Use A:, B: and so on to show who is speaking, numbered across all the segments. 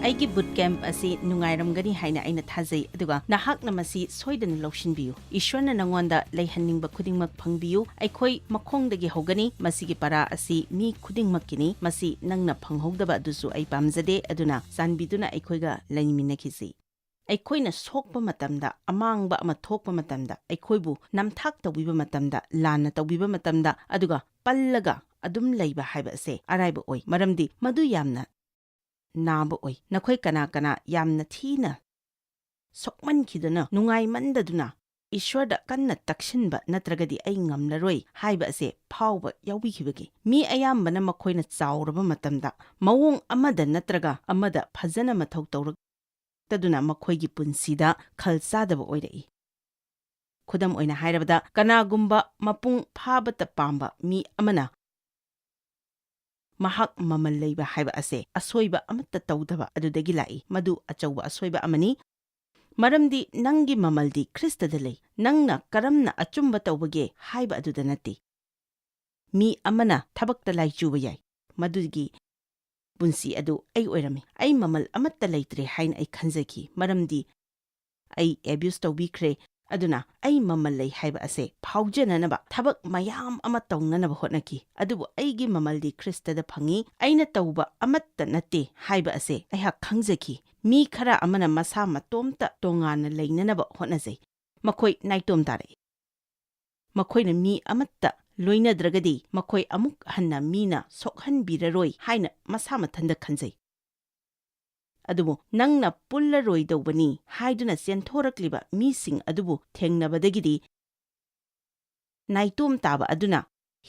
A: ꯑꯩꯒꯤ ꯕꯨꯠ ꯀꯦꯝꯞ ꯑꯁꯤ ꯅꯨꯡꯉꯥꯏꯔꯝꯒꯅꯤ ꯍꯥꯏꯅ ꯑꯩꯅ ꯊꯥꯖꯩ ꯑꯗꯨꯒ ꯅꯍꯥꯛꯅ ꯃꯁꯤ ꯁꯣꯏꯗꯅ ꯂꯧꯁꯤꯟꯕꯤꯌꯨ ꯏꯁ꯭ꯋꯔꯅ ꯅꯉꯣꯟꯗ ꯂꯩꯍꯟꯅꯤꯡꯕ ꯈꯨꯗꯤꯡꯃꯛ ꯐꯪꯕꯤꯌꯨ ꯑꯩꯈꯣꯏ ꯃꯈꯣꯡꯗꯒꯤ ꯍꯧꯒꯅꯤ ꯃꯁꯤꯒꯤ ꯄꯔꯥ ꯑꯁꯤ ꯃꯤ ꯈꯨꯗꯤꯡꯃꯛꯀꯤꯅꯤ ꯃꯁꯤ ꯅꯪꯅ ꯐꯪꯍꯧꯗꯕ ꯑꯗꯨꯁꯨ ꯑꯩ ꯄꯥꯝꯖꯗꯦ ꯑꯗꯨꯅ ꯆꯥꯟꯕꯤꯗꯨꯅ ꯑꯩꯈꯣꯏꯒ ꯂꯩꯃꯤꯟꯅꯈꯤꯁꯤ ꯑꯩꯈꯣꯏꯅ ꯁꯣꯛꯄ ꯃꯇꯝꯗ ꯑꯃꯥꯡꯕ ꯑꯃ ꯊꯣꯛꯄ ꯃꯇꯝꯗ ꯑꯩꯈꯣꯏꯕු ꯅꯝꯊꯥꯛ ꯇꯧꯕꯤꯕ ꯃꯇꯝꯗ ꯂꯥꯟꯅ ꯇꯧꯕꯤꯕ ꯃꯇꯝꯗ ꯑꯗꯨꯒ ꯄꯜꯂꯒ ꯑꯗꯨꯝ ꯂꯩꯕ ꯍꯥꯏꯕ ꯑꯁꯦ ꯑꯔꯥꯏꯕ ꯑꯣꯏ ꯃꯔꯝꯗꯤ ꯃꯗꯨ ꯌꯥꯝꯅ ꯅꯥꯕ ꯑꯣꯏ ꯅꯈꯣꯏ ꯀꯅꯥ ꯀꯅꯥ ꯌꯥꯝꯅ ꯊꯤꯅ ꯁꯣꯛꯃꯟꯈꯤꯗꯨꯅ ꯅꯨꯡꯉꯥꯏꯃꯟꯗꯗꯨꯅ ꯏꯁ꯭ꯋꯔꯗ ꯀꯟꯅ ꯇꯛꯁꯤꯟꯕ ꯅꯠꯇ꯭ꯔꯒꯗꯤ ꯑꯩ ꯉꯝꯂꯔꯣꯏ ꯍꯥꯏꯕ ꯑꯁꯦ ꯐꯥꯎꯕ ꯌꯥꯎꯕꯤꯈꯤꯕꯒꯦ ꯃꯤ ꯑꯌꯥꯝꯕꯅ ꯃꯈꯣꯏꯅ ꯆꯥꯎꯔꯕ ꯃꯇꯝꯗ ꯃꯑꯣꯡ ꯑꯃꯗ ꯅꯠꯇ꯭ꯔꯒ ꯑꯃꯗ ꯐꯖꯅ ꯃꯊꯧ ꯇꯧꯔꯛꯇꯗꯨꯅ ꯃꯈꯣꯏꯒꯤ ꯄꯨꯟꯁꯤꯗ ꯈꯜ ꯆꯥꯗꯕ ꯑꯣꯏꯔꯛꯏ ꯈꯨꯗꯝ ꯑꯣꯏꯅ ꯍꯥꯏꯔꯕꯗ ꯀꯅꯥꯒꯨꯝꯕ ꯃꯄꯨꯡ ꯐꯥꯕꯇ ꯄꯥꯝꯕ ꯃꯤ ꯑꯃꯅ ꯃꯍꯥꯛ ꯃꯃꯜ ꯂꯩꯕ ꯍꯥꯏꯕ ꯑꯁꯦ ꯑꯁꯣꯏꯕ ꯑꯃꯠꯇ ꯇꯧꯗꯕ ꯑꯗꯨꯗꯒꯤ ꯂꯥꯛꯏ ꯃꯗꯨ ꯑꯆꯧꯕ ꯑꯁꯣꯏꯕ ꯑꯃꯅꯤ ꯃꯔꯝꯗꯤ ꯅꯪꯒꯤ ꯃꯃꯜꯗꯤ ꯈ꯭ꯔꯤꯁꯇꯗ ꯂꯩ ꯅꯪꯅ ꯀꯔꯝꯅ ꯑꯆꯨꯝꯕ ꯇꯧꯕꯒꯦ ꯍꯥꯏꯕ ꯑꯗꯨꯗ ꯅꯠꯇꯦ ꯃꯤ ꯑꯃꯅ ꯊꯕꯛꯇ ꯂꯥꯏꯆꯨꯕ ꯌꯥꯏ ꯃꯗꯨꯒꯤ ꯄꯨꯟꯁꯤ ꯑꯗꯨ ꯑꯩ ꯑꯣꯏꯔꯝꯃꯤ ꯑꯩ ꯃꯃꯜ ꯑꯃꯠꯇ ꯂꯩꯇ꯭ꯔꯦ ꯍꯥꯏꯅ ꯑꯩ ꯈꯟꯖꯈꯤ ꯃꯔꯝꯗꯤ ꯑꯩ ꯑꯦꯕ꯭ꯌꯨꯁ ꯇꯧꯕꯤꯈ꯭ꯔꯦ ꯑꯗꯨꯅ ꯑꯩ ꯃꯃꯜ ꯂꯩ ꯍꯥꯏꯕ ꯑꯁꯦ ꯐꯥꯎꯖꯅꯅꯕ ꯊꯕꯛ ꯃꯌꯥꯝ ꯑꯃ ꯇꯧꯅꯅꯕ ꯍꯣꯠꯅꯈꯤ ꯑꯗꯨꯕꯨ ꯑꯩꯒꯤ ꯃꯃꯜꯗꯤ ꯈ꯭ꯔꯤꯁꯇꯗ ꯐꯪꯏ ꯑꯩꯅ ꯇꯧꯕ ꯑꯃꯠꯇ ꯅꯠꯇꯦ ꯍꯥꯏꯕ ꯑꯁꯦ ꯑꯩꯍꯥꯛ ꯈꯪꯖꯈꯤ ꯃꯤ ꯈꯔ ꯑꯃꯅ ꯃꯁꯥ ꯃꯇꯣꯝꯇ ꯇꯣꯉꯥꯟꯅ ꯂꯩꯅꯅꯕ ꯍꯣꯠꯅꯖꯩ ꯃꯈꯣꯏ ꯅꯥꯏꯇꯣꯝ ꯇꯥꯔꯛꯏ ꯃꯈꯣꯏꯅ ꯃꯤ ꯑꯃꯠꯇ ꯂꯣꯏꯅꯗ꯭ꯔꯒꯗꯤ ꯃꯈꯣꯏ ꯑꯃꯨꯛ ꯍꯟꯅ ꯃꯤꯅ ꯁꯣꯛꯍꯟꯕꯤꯔꯔꯣꯏ ꯍꯥꯏꯅ ꯃꯁꯥ ꯃꯊꯟꯇ ꯈꯟꯖꯩ ꯑꯗꯨꯕꯨ ꯅꯪꯅ ꯄꯨꯜꯂꯔꯣꯏꯗꯧꯕꯅꯤ ꯍꯥꯏꯗꯨꯅ ꯆꯦꯟꯊꯣꯔꯛꯂꯤꯕ ꯃꯤꯁꯤꯡ ꯑꯗꯨꯕꯨ ꯊꯦꯡꯅꯕꯗꯒꯤꯗꯤ ꯅꯥꯏꯇꯣꯝ ꯇꯥꯕ ꯑꯗꯨꯅ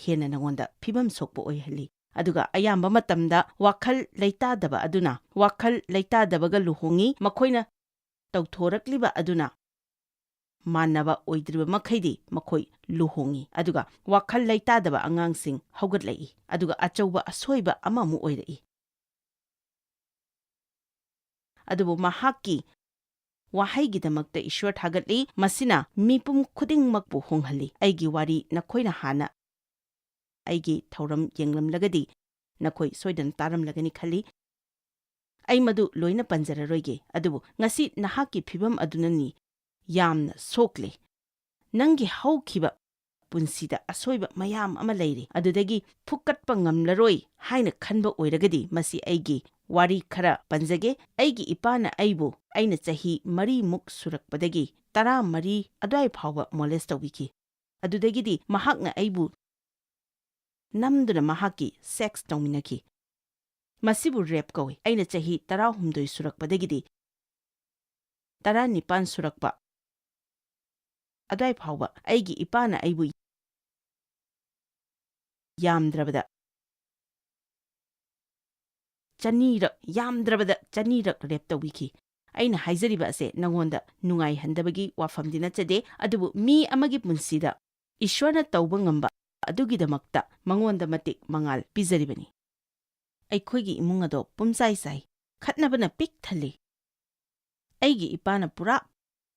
A: ꯍꯦꯟꯅ ꯅꯉꯣꯟꯗ ꯐꯤꯕꯝ ꯁꯣꯛꯄ ꯑꯣꯏꯍꯜꯂꯤ ꯑꯗꯨꯒ ꯑꯌꯥꯝꯕ ꯃꯇꯝꯗ ꯋꯥꯈꯜ ꯂꯩꯇꯥꯗꯕ ꯑꯗꯨꯅ ꯋꯥꯈꯜ ꯂꯩꯇꯥꯗꯕꯒ ꯂꯨꯍꯣꯡꯏ ꯃꯈꯣꯏꯅ ꯇꯧꯊꯣꯔꯛꯂꯤꯕ ꯑꯗꯨꯅ ꯃꯥꯟꯅꯕ ꯑꯣꯏꯗ꯭ꯔꯤꯕ ꯃꯈꯩꯗꯤ ꯃꯈꯣꯏ ꯂꯨꯍꯣꯡꯏ ꯑꯗꯨꯒ ꯋꯥꯈꯜ ꯂꯩꯇꯥꯗꯕ ꯑꯉꯥꯡꯁꯤꯡ ꯍꯧꯒꯠꯂꯛꯏ ꯑꯗꯨꯒ ꯑꯆꯧꯕ ꯑꯁꯣꯏꯕ ꯑꯃꯃꯨꯛ ꯑꯣꯏꯔꯛꯏ ꯑꯗꯨꯕꯨ ꯃꯍꯥꯛꯀꯤ ꯋꯥꯍꯩꯒꯤꯗꯃꯛꯇ ꯏꯁ꯭ꯋꯔ ꯊꯥꯒꯠꯂꯤ ꯃꯁꯤꯅ ꯃꯤꯄꯨꯝ ꯈꯨꯗꯤꯡꯃꯛꯄꯨ ꯍꯣꯡꯍꯜꯂꯤ ꯑꯩꯒꯤ ꯋꯥꯔꯤ ꯅꯈꯣꯏꯅ ꯍꯥꯟꯅ ꯑꯩꯒꯤ ꯊꯧꯔꯝ ꯌꯦꯡꯂꯝꯂꯒꯗꯤ ꯅꯈꯣꯏ ꯁꯣꯏꯗꯅ ꯇꯥꯔꯝꯂꯒꯅꯤ ꯈꯜꯂꯤ ꯑꯩ ꯃꯗꯨ ꯂꯣꯏꯅ ꯄꯟꯖꯔꯔꯣꯏꯒꯦ ꯑꯗꯨꯕꯨ ꯉꯁꯤ ꯅꯍꯥꯛꯀꯤ ꯐꯤꯕꯝ ꯑꯗꯨꯅꯅꯤ ꯌꯥꯝꯅ ꯁꯣꯛꯂꯦ ꯅꯪꯒꯤ ꯍꯧꯈꯤꯕ ꯄꯨꯟꯁꯤꯗ ꯑꯁꯣꯏꯕ ꯃꯌꯥꯝ ꯑꯃ ꯂꯩꯔꯤ ꯑꯗꯨꯗꯒꯤ ꯐꯨꯛꯀꯠꯄ ꯉꯝꯂꯔꯣꯏ ꯍꯥꯏꯅ ꯈꯟꯕ ꯑꯣꯏꯔꯒꯗꯤ ꯃꯁꯤ ꯑꯩꯒꯤ ꯋꯥꯔꯤ ꯈꯔ ꯄꯟꯖꯒꯦ ꯑꯩꯒꯤ ꯏꯄꯥꯅ ꯑꯩꯕꯨ ꯑꯩꯅ ꯆꯍꯤ 4 ꯁꯨꯔꯛꯄꯗꯒꯤ 14 ꯑꯗꯨꯋꯥꯏ ꯐꯥꯎꯕ ꯃꯣꯂꯦꯁ ꯇꯧꯕꯤꯈꯤ ꯑꯗꯨꯗꯒꯤꯗꯤ ꯃꯍꯥꯛꯅ ꯑꯩꯕꯨ ꯅꯝꯗꯨꯅ ꯃꯍꯥꯛꯀꯤ ꯁꯦꯛꯁ ꯇꯧꯃꯤꯟꯅꯈꯤ ꯃꯁꯤꯕꯨ ꯔꯦꯞ ꯀꯧꯏ ꯑꯩꯅ ꯆꯍꯤ 18 ꯁꯨꯔꯛꯄꯗꯒꯤꯗꯤ 19 ꯁꯨꯔꯛꯄ ꯑꯗꯨꯋꯥꯏ ꯐꯥꯎꯕ ꯑꯩꯒꯤ ꯏꯄꯥꯅ ꯑꯩꯕꯨ ꯌꯥꯝꯗ꯭ꯔꯕꯗ 200 ꯔꯦꯞ ꯇꯧꯕꯤꯈꯤ ꯑꯩꯅ ꯍꯥꯏꯖꯔꯤꯕ ꯑꯁꯦ ꯅꯉꯣꯟꯗ ꯅꯨꯡꯉꯥꯏꯍꯟꯗꯕꯒꯤ ꯋꯥꯐꯝꯗꯤ ꯅꯠꯆꯗꯦ ꯑꯗꯨꯕꯨ ꯃꯤ ꯑꯃꯒꯤ ꯄꯨꯟꯁꯤꯗ ꯏꯁ꯭ꯋꯔꯅ ꯇꯧꯕ ꯉꯝꯕ ꯑꯗꯨꯒꯤꯗꯃꯛꯇ ꯃꯉꯣꯟꯗ ꯃꯇꯤꯛ ꯃꯉꯥꯜ ꯄꯤꯖꯔꯤꯕꯅꯤ ꯑꯩꯈꯣꯏꯒꯤ ꯏꯃꯨꯡ ꯑꯗꯣ ꯄꯨꯝꯆꯥꯏ ꯆꯥꯏ ꯈꯠꯅꯕꯅ ꯄꯤꯛ ꯊꯜꯂꯤ ꯑꯩꯒꯤ ꯏꯄꯥꯅ ꯄꯨꯔꯥ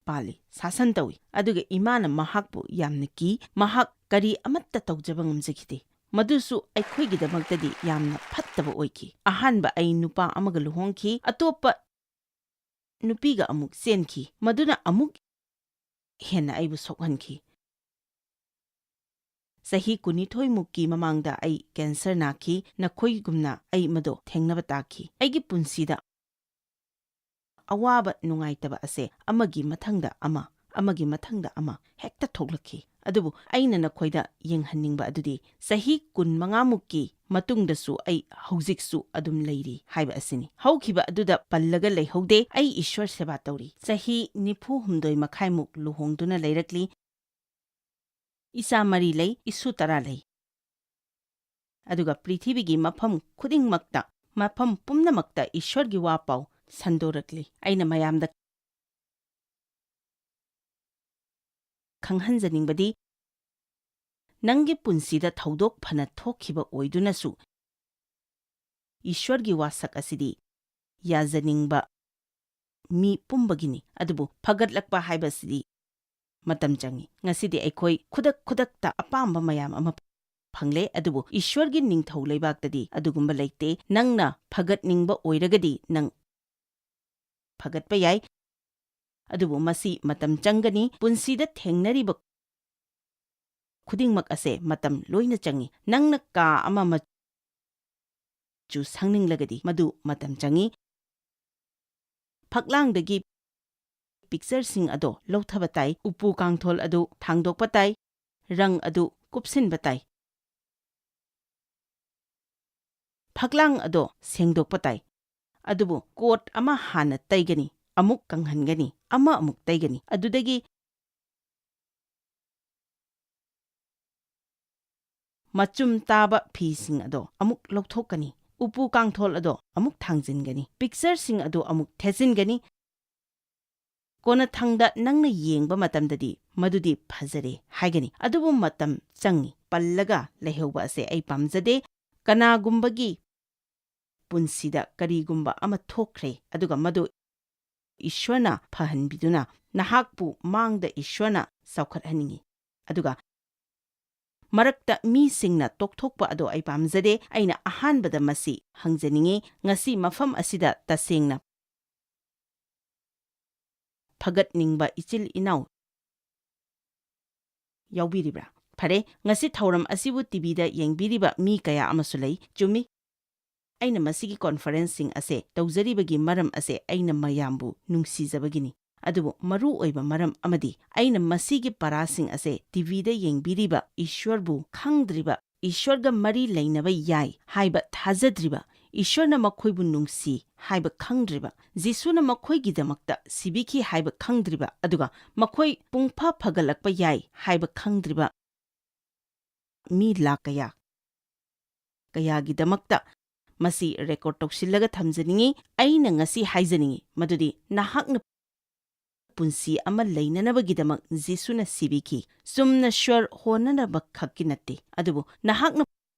A: ꯄꯥꯜꯂꯤ ꯁꯥꯁꯟ ꯇꯧꯏ ꯑꯗꯨꯒ ꯏꯃꯥꯅ ꯃꯍꯥꯛꯄꯨ ꯌꯥꯝꯅ ꯀꯤ ꯃꯍꯥꯛ ꯀꯔꯤ ꯑꯃꯠꯇ ꯇꯧꯖꯕ ꯉꯝꯖꯈꯤꯗꯦ ꯃꯗꯨꯁꯨ ꯑꯩꯈꯣꯏꯒꯤꯗꯃꯛꯇꯗꯤ ꯌꯥꯝꯅ ꯐꯠꯇꯕ ꯑꯣꯏꯈꯤ ꯑꯍꯥꯟꯕ ꯑꯩ ꯅꯨꯄꯥ ꯑꯃꯒ ꯂꯨꯍꯣꯡꯈꯤ ꯑꯇꯣꯞꯄ ꯅꯨꯄꯤꯒ ꯑꯃꯨꯛ ꯆꯦꯟꯈꯤ ꯃꯗꯨꯅ ꯑꯃꯨꯛ ꯍꯦꯟꯅ ꯑꯩꯕꯨ ꯁꯣꯛꯍꯟꯈꯤ ꯆꯍꯤ 22 ꯃꯃꯥꯡꯗ ꯑꯩ ꯀꯦꯟꯁꯔ ꯅꯥꯈꯤ ꯅꯈꯣꯏꯒꯨꯝꯅ ꯑꯩ ꯃꯗꯣ ꯊꯦꯡꯅꯕ ꯇꯥꯈꯤ ꯑꯩꯒꯤ ꯄꯨꯟꯁꯤꯗ ꯑꯋꯥꯕ ꯅꯨꯡꯉꯥꯏꯇꯕ ꯑꯁꯦ ꯑꯃꯒꯤ ꯃꯊꯪꯗ ꯑꯃ ꯍꯦꯛꯇ ꯊꯣꯛꯂꯛꯈꯤ ꯑꯗꯨꯕꯨ ꯑꯩꯅ ꯅꯈꯣꯏꯗ ꯌꯦꯡꯍꯟꯅꯤꯡꯕ ꯑꯗꯨꯗꯤ ꯆꯍꯤ 15 ꯃꯇꯨꯡꯗꯁꯨ ꯑꯩ ꯍꯧꯖꯤꯛꯁꯨ ꯑꯗꯨꯝ ꯂꯩꯔꯤ ꯍꯥꯏꯕ ꯑꯁꯤꯅꯤ ꯍꯧꯈꯤꯕ ꯑꯗꯨꯗ ꯄꯜꯂꯒ ꯂꯩꯍꯧꯗꯦ ꯑꯩ ꯏꯁ꯭ꯋꯔ ꯁꯦꯕꯥ ꯇꯧꯔꯤ ꯆꯍꯤ 49 ꯂꯨꯍꯣꯡꯗꯨꯅ ꯂꯩꯔꯛꯂꯤ ꯏꯆꯥ 4 ꯂꯩ ꯏꯁꯨ 10 ꯂꯩ ꯑꯗꯨꯒ ꯄ꯭ꯔꯤꯊꯤꯕꯤꯒꯤ ꯃꯐꯝ ꯄꯨꯝꯅꯃꯛꯇ ꯏꯁ꯭ꯋꯔꯒꯤ ꯋꯥ ꯄꯥꯎ ꯁꯟꯗꯣꯔꯛꯂꯤ ꯑꯩꯅ ꯃꯌꯥꯝꯗ ꯈꯪꯍꯟꯖꯅꯤꯡꯕꯗꯤ ꯅꯪꯒꯤ ꯄꯨꯟꯁꯤꯗ ꯊꯧꯗꯣꯛ ꯐꯅ ꯊꯣꯛꯈꯤꯕ ꯑꯣꯏꯗꯨꯅꯁꯨ ꯏꯁ꯭ꯋꯔꯒꯤ ꯋꯥꯁꯛ ꯑꯁꯤꯗꯤ ꯌꯥꯖꯅꯤꯡꯕ ꯃꯤ ꯄꯨꯝꯕꯒꯤꯅꯤ ꯑꯗꯨꯕꯨ ꯐꯒꯠꯂꯛꯄ ꯍꯥꯏꯕꯁꯤꯗꯤ ꯃꯇꯝ ꯆꯪꯏ ꯉꯁꯤꯗꯤ ꯑꯩꯈꯣꯏ ꯈꯨꯗꯛꯇ ꯑꯄꯥꯝꯕ ꯃꯌꯥꯝ ꯑꯃ ꯐꯪꯂꯦ ꯑꯗꯨꯕꯨ ꯏꯁ꯭ꯋꯔꯒꯤ ꯅꯤꯡꯊꯧ ꯂꯩꯕꯥꯛꯇꯗꯤ ꯑꯗꯨꯒꯨꯝꯕ ꯂꯩꯇꯦ ꯅꯪꯅ ꯐꯒꯠꯅꯤꯡꯕ ꯑꯣꯏꯔꯒꯗꯤ ꯅꯪ ꯐꯒꯠꯄ ꯌꯥꯏ, ꯑꯗꯨꯕꯨ ꯃꯁꯤ ꯃꯇꯝ ꯆꯪꯒꯅꯤ꯫ ꯄꯨꯟꯁꯤꯗ ꯊꯦꯡꯅꯔꯤꯕ ꯈꯨꯗꯤꯡꯃꯛ ꯑꯁꯦ ꯃꯇꯝ ꯂꯣꯏꯅ ꯆꯪꯏ꯫ ꯅꯪꯅ ꯀꯥ ꯑꯃ ꯃꯆꯨ ꯁꯪꯅꯤꯡꯂꯒꯗꯤ ꯃꯗꯨ ꯃꯇꯝ ꯆꯪꯏ꯫ ꯐꯛꯂꯥꯡꯗꯒꯤ ꯄꯤꯛꯆꯔꯁꯤꯡ ꯑꯗꯣ ꯂꯧꯊꯕ ꯇꯥꯏ, ꯎꯄꯨ ꯀꯥꯡꯊꯣꯜ ꯑꯗꯨ ꯊꯥꯡꯗꯣꯛꯄ ꯇꯥꯏ, ꯔꯪ ꯑꯗꯨ ꯀꯨꯞꯁꯤꯟꯕ ꯇꯥꯏ, ꯐꯛꯂꯥꯡ ꯑꯗꯣ ꯁꯦꯡꯗꯣꯛꯄ ꯇꯥꯏ꯫ ꯑꯗꯨꯕꯨ ꯀꯣꯠ ꯑꯃ ꯍꯥꯟꯅ ꯇꯩꯒꯅꯤ, ꯑꯃꯨꯛ ꯀꯪꯍꯟꯒꯅꯤ, ꯑꯃꯨꯛ ꯇꯩꯒꯅꯤ, ꯑꯗꯨꯗꯒꯤ ꯃꯆꯨꯝ ꯇꯥꯕ ꯐꯤꯁꯤꯡ ꯑꯗꯣ ꯑꯃꯨꯛ ꯂꯧꯊꯣꯛꯀꯅꯤ, ꯎꯄꯨ ꯀꯥꯡꯊꯣꯜ ꯑꯗꯣ ꯑꯃꯨꯛ ꯊꯥꯡꯖꯤꯟꯒꯅꯤ, ꯄꯤꯛꯆꯔꯁꯤꯡ ꯑꯗꯨ ꯑꯃꯨꯛ ꯊꯦꯠꯆꯤꯟꯒꯅꯤ꯫ ꯀꯣꯟꯅꯊꯪꯗ ꯅꯪꯅ ꯌꯦꯡꯕ ꯃꯇꯝꯗꯗꯤ ꯃꯗꯨꯗꯤ ꯐꯖꯔꯦ ꯍꯥꯏꯒꯅꯤ, ꯑꯗꯨꯕꯨ ꯃꯇꯝ ꯆꯪꯏ꯫ ꯄꯜꯂꯒ ꯂꯩꯍꯧꯕ ꯑꯁꯦ ꯑꯩ ꯄꯥꯝꯖꯗꯦ꯫ ꯀꯅꯥꯒꯨꯝꯕꯒꯤ ꯄꯨꯟꯁꯤꯗ ꯀꯔꯤꯒꯨꯝꯕ ꯑꯃ ꯊꯣꯛꯈ꯭ꯔꯦ, ꯑꯗꯨꯒ ꯃꯗꯨ ꯏꯁ꯭ꯋꯔꯅ ꯐꯍꯟꯕꯤꯗꯨꯅ ꯅꯍꯥꯛꯄꯨ ꯃꯥꯡꯗ ꯏꯁ꯭ꯋꯔꯅ ꯆꯥꯎꯈꯠꯍꯟꯅꯤꯡꯏ, ꯑꯗꯨꯒ ꯃꯔꯛꯇ ꯃꯤꯁꯤꯡꯅ ꯇꯣꯛꯊꯣꯛꯄ ꯑꯗꯣ ꯑꯩ ꯄꯥꯝꯖꯗꯦ꯫ ꯑꯩꯅ ꯑꯍꯥꯟꯕꯗ ꯃꯁꯤ ꯍꯪꯖꯅꯤꯡꯏ, ꯉꯁꯤ ꯃꯐꯝ ꯑꯁꯤꯗ ꯇꯁꯦꯡꯅ ꯐꯒꯠꯅꯤꯡꯕ ꯏꯆꯤꯜ ꯏꯅꯥꯎ ꯌꯥꯎꯕꯤꯔꯤꯕ꯭ꯔꯥ? ꯐꯔꯦ, ꯉꯁꯤ ꯊꯧꯔꯝ ꯑꯁꯤꯕꯨ ꯇꯤꯚꯤꯗ ꯌꯦꯡꯕꯤꯔꯤꯕ ꯃꯤ ꯀꯌꯥ ꯑꯃꯁꯨ ꯂꯩ, ꯆꯨꯝꯃꯤ꯫ ꯑꯩꯅ ꯃꯁꯤꯒꯤ ꯀꯣꯟꯐꯔꯦꯟꯁꯁꯤꯡ ꯑꯁꯦ ꯇꯧꯖꯔꯤꯕꯒꯤ ꯃꯔꯝ ꯑꯁꯦ ꯑꯩꯅ ꯃꯌꯥꯝꯕꯨ ꯅꯨꯡꯁꯤꯖꯕꯒꯤꯅꯤ, ꯑꯗꯨꯕꯨ ꯃꯔꯨꯑꯣꯏꯕ ꯃꯔꯝ ꯑꯃꯗꯤ ꯑꯩꯅ ꯃꯁꯤꯒꯤ ꯄꯥꯔꯥꯁꯤꯡ ꯑꯁꯦ ꯇꯤꯚꯤꯗ ꯌꯦꯡꯕꯤꯔꯤꯕ ꯏꯁ꯭ꯋꯔꯕꯨ ꯈꯪꯗ꯭ꯔꯤꯕ, ꯏꯁ꯭ꯋꯔꯒ ꯃꯔꯤ ꯂꯩꯅꯕ ꯌꯥꯏ ꯍꯥꯏꯕ ꯊꯥꯖꯗ꯭ꯔꯤꯕ, ꯏꯁ꯭ꯋꯔꯅ ꯃꯈꯣꯏꯕꯨ ꯅꯨꯡꯁꯤ ꯍꯥꯏꯕ ꯈꯪꯗ꯭ꯔꯤꯕ, ꯖꯤꯁꯨꯅ ꯃꯈꯣꯏꯒꯤꯗꯃꯛꯇ ꯁꯤꯕꯤꯈꯤ ꯍꯥꯏꯕ ꯈꯪꯗ꯭ꯔꯤꯕ, ꯑꯗꯨꯒ ꯃꯈꯣꯏ ꯄꯨꯡꯐ ꯐꯒꯠꯂꯛꯄ ꯌꯥꯏ ꯍꯥꯏꯕ ꯈꯪꯗ꯭ꯔꯤꯕ ꯃꯤ ꯂꯥꯈ ꯀꯌꯥꯒꯤꯗꯃꯛꯇ ꯃꯁꯤ ꯔꯦꯀꯣꯔꯗ ꯇꯧꯁꯤꯜꯂꯒ ꯊꯝꯖꯅꯤꯡꯏ꯫ ꯑꯩꯅ ꯉꯁꯤ ꯍꯥꯏꯖꯅꯤꯡꯏ ꯃꯗꯨꯗꯤ ꯅꯍꯥꯛꯅ ꯄꯨꯟꯁꯤ ꯑꯃ ꯂꯩꯅꯅꯕꯒꯤꯗꯃꯛ ꯖꯤꯁꯨꯅ ꯁꯤꯕꯤꯈꯤ, ꯆꯨꯝꯅ ꯁ꯭ꯋꯔ ꯍꯣꯟꯅꯅꯕ ꯈꯛꯀꯤ ꯅꯠꯇꯦ, ꯑꯗꯨꯕꯨ ꯅꯍꯥꯛꯅ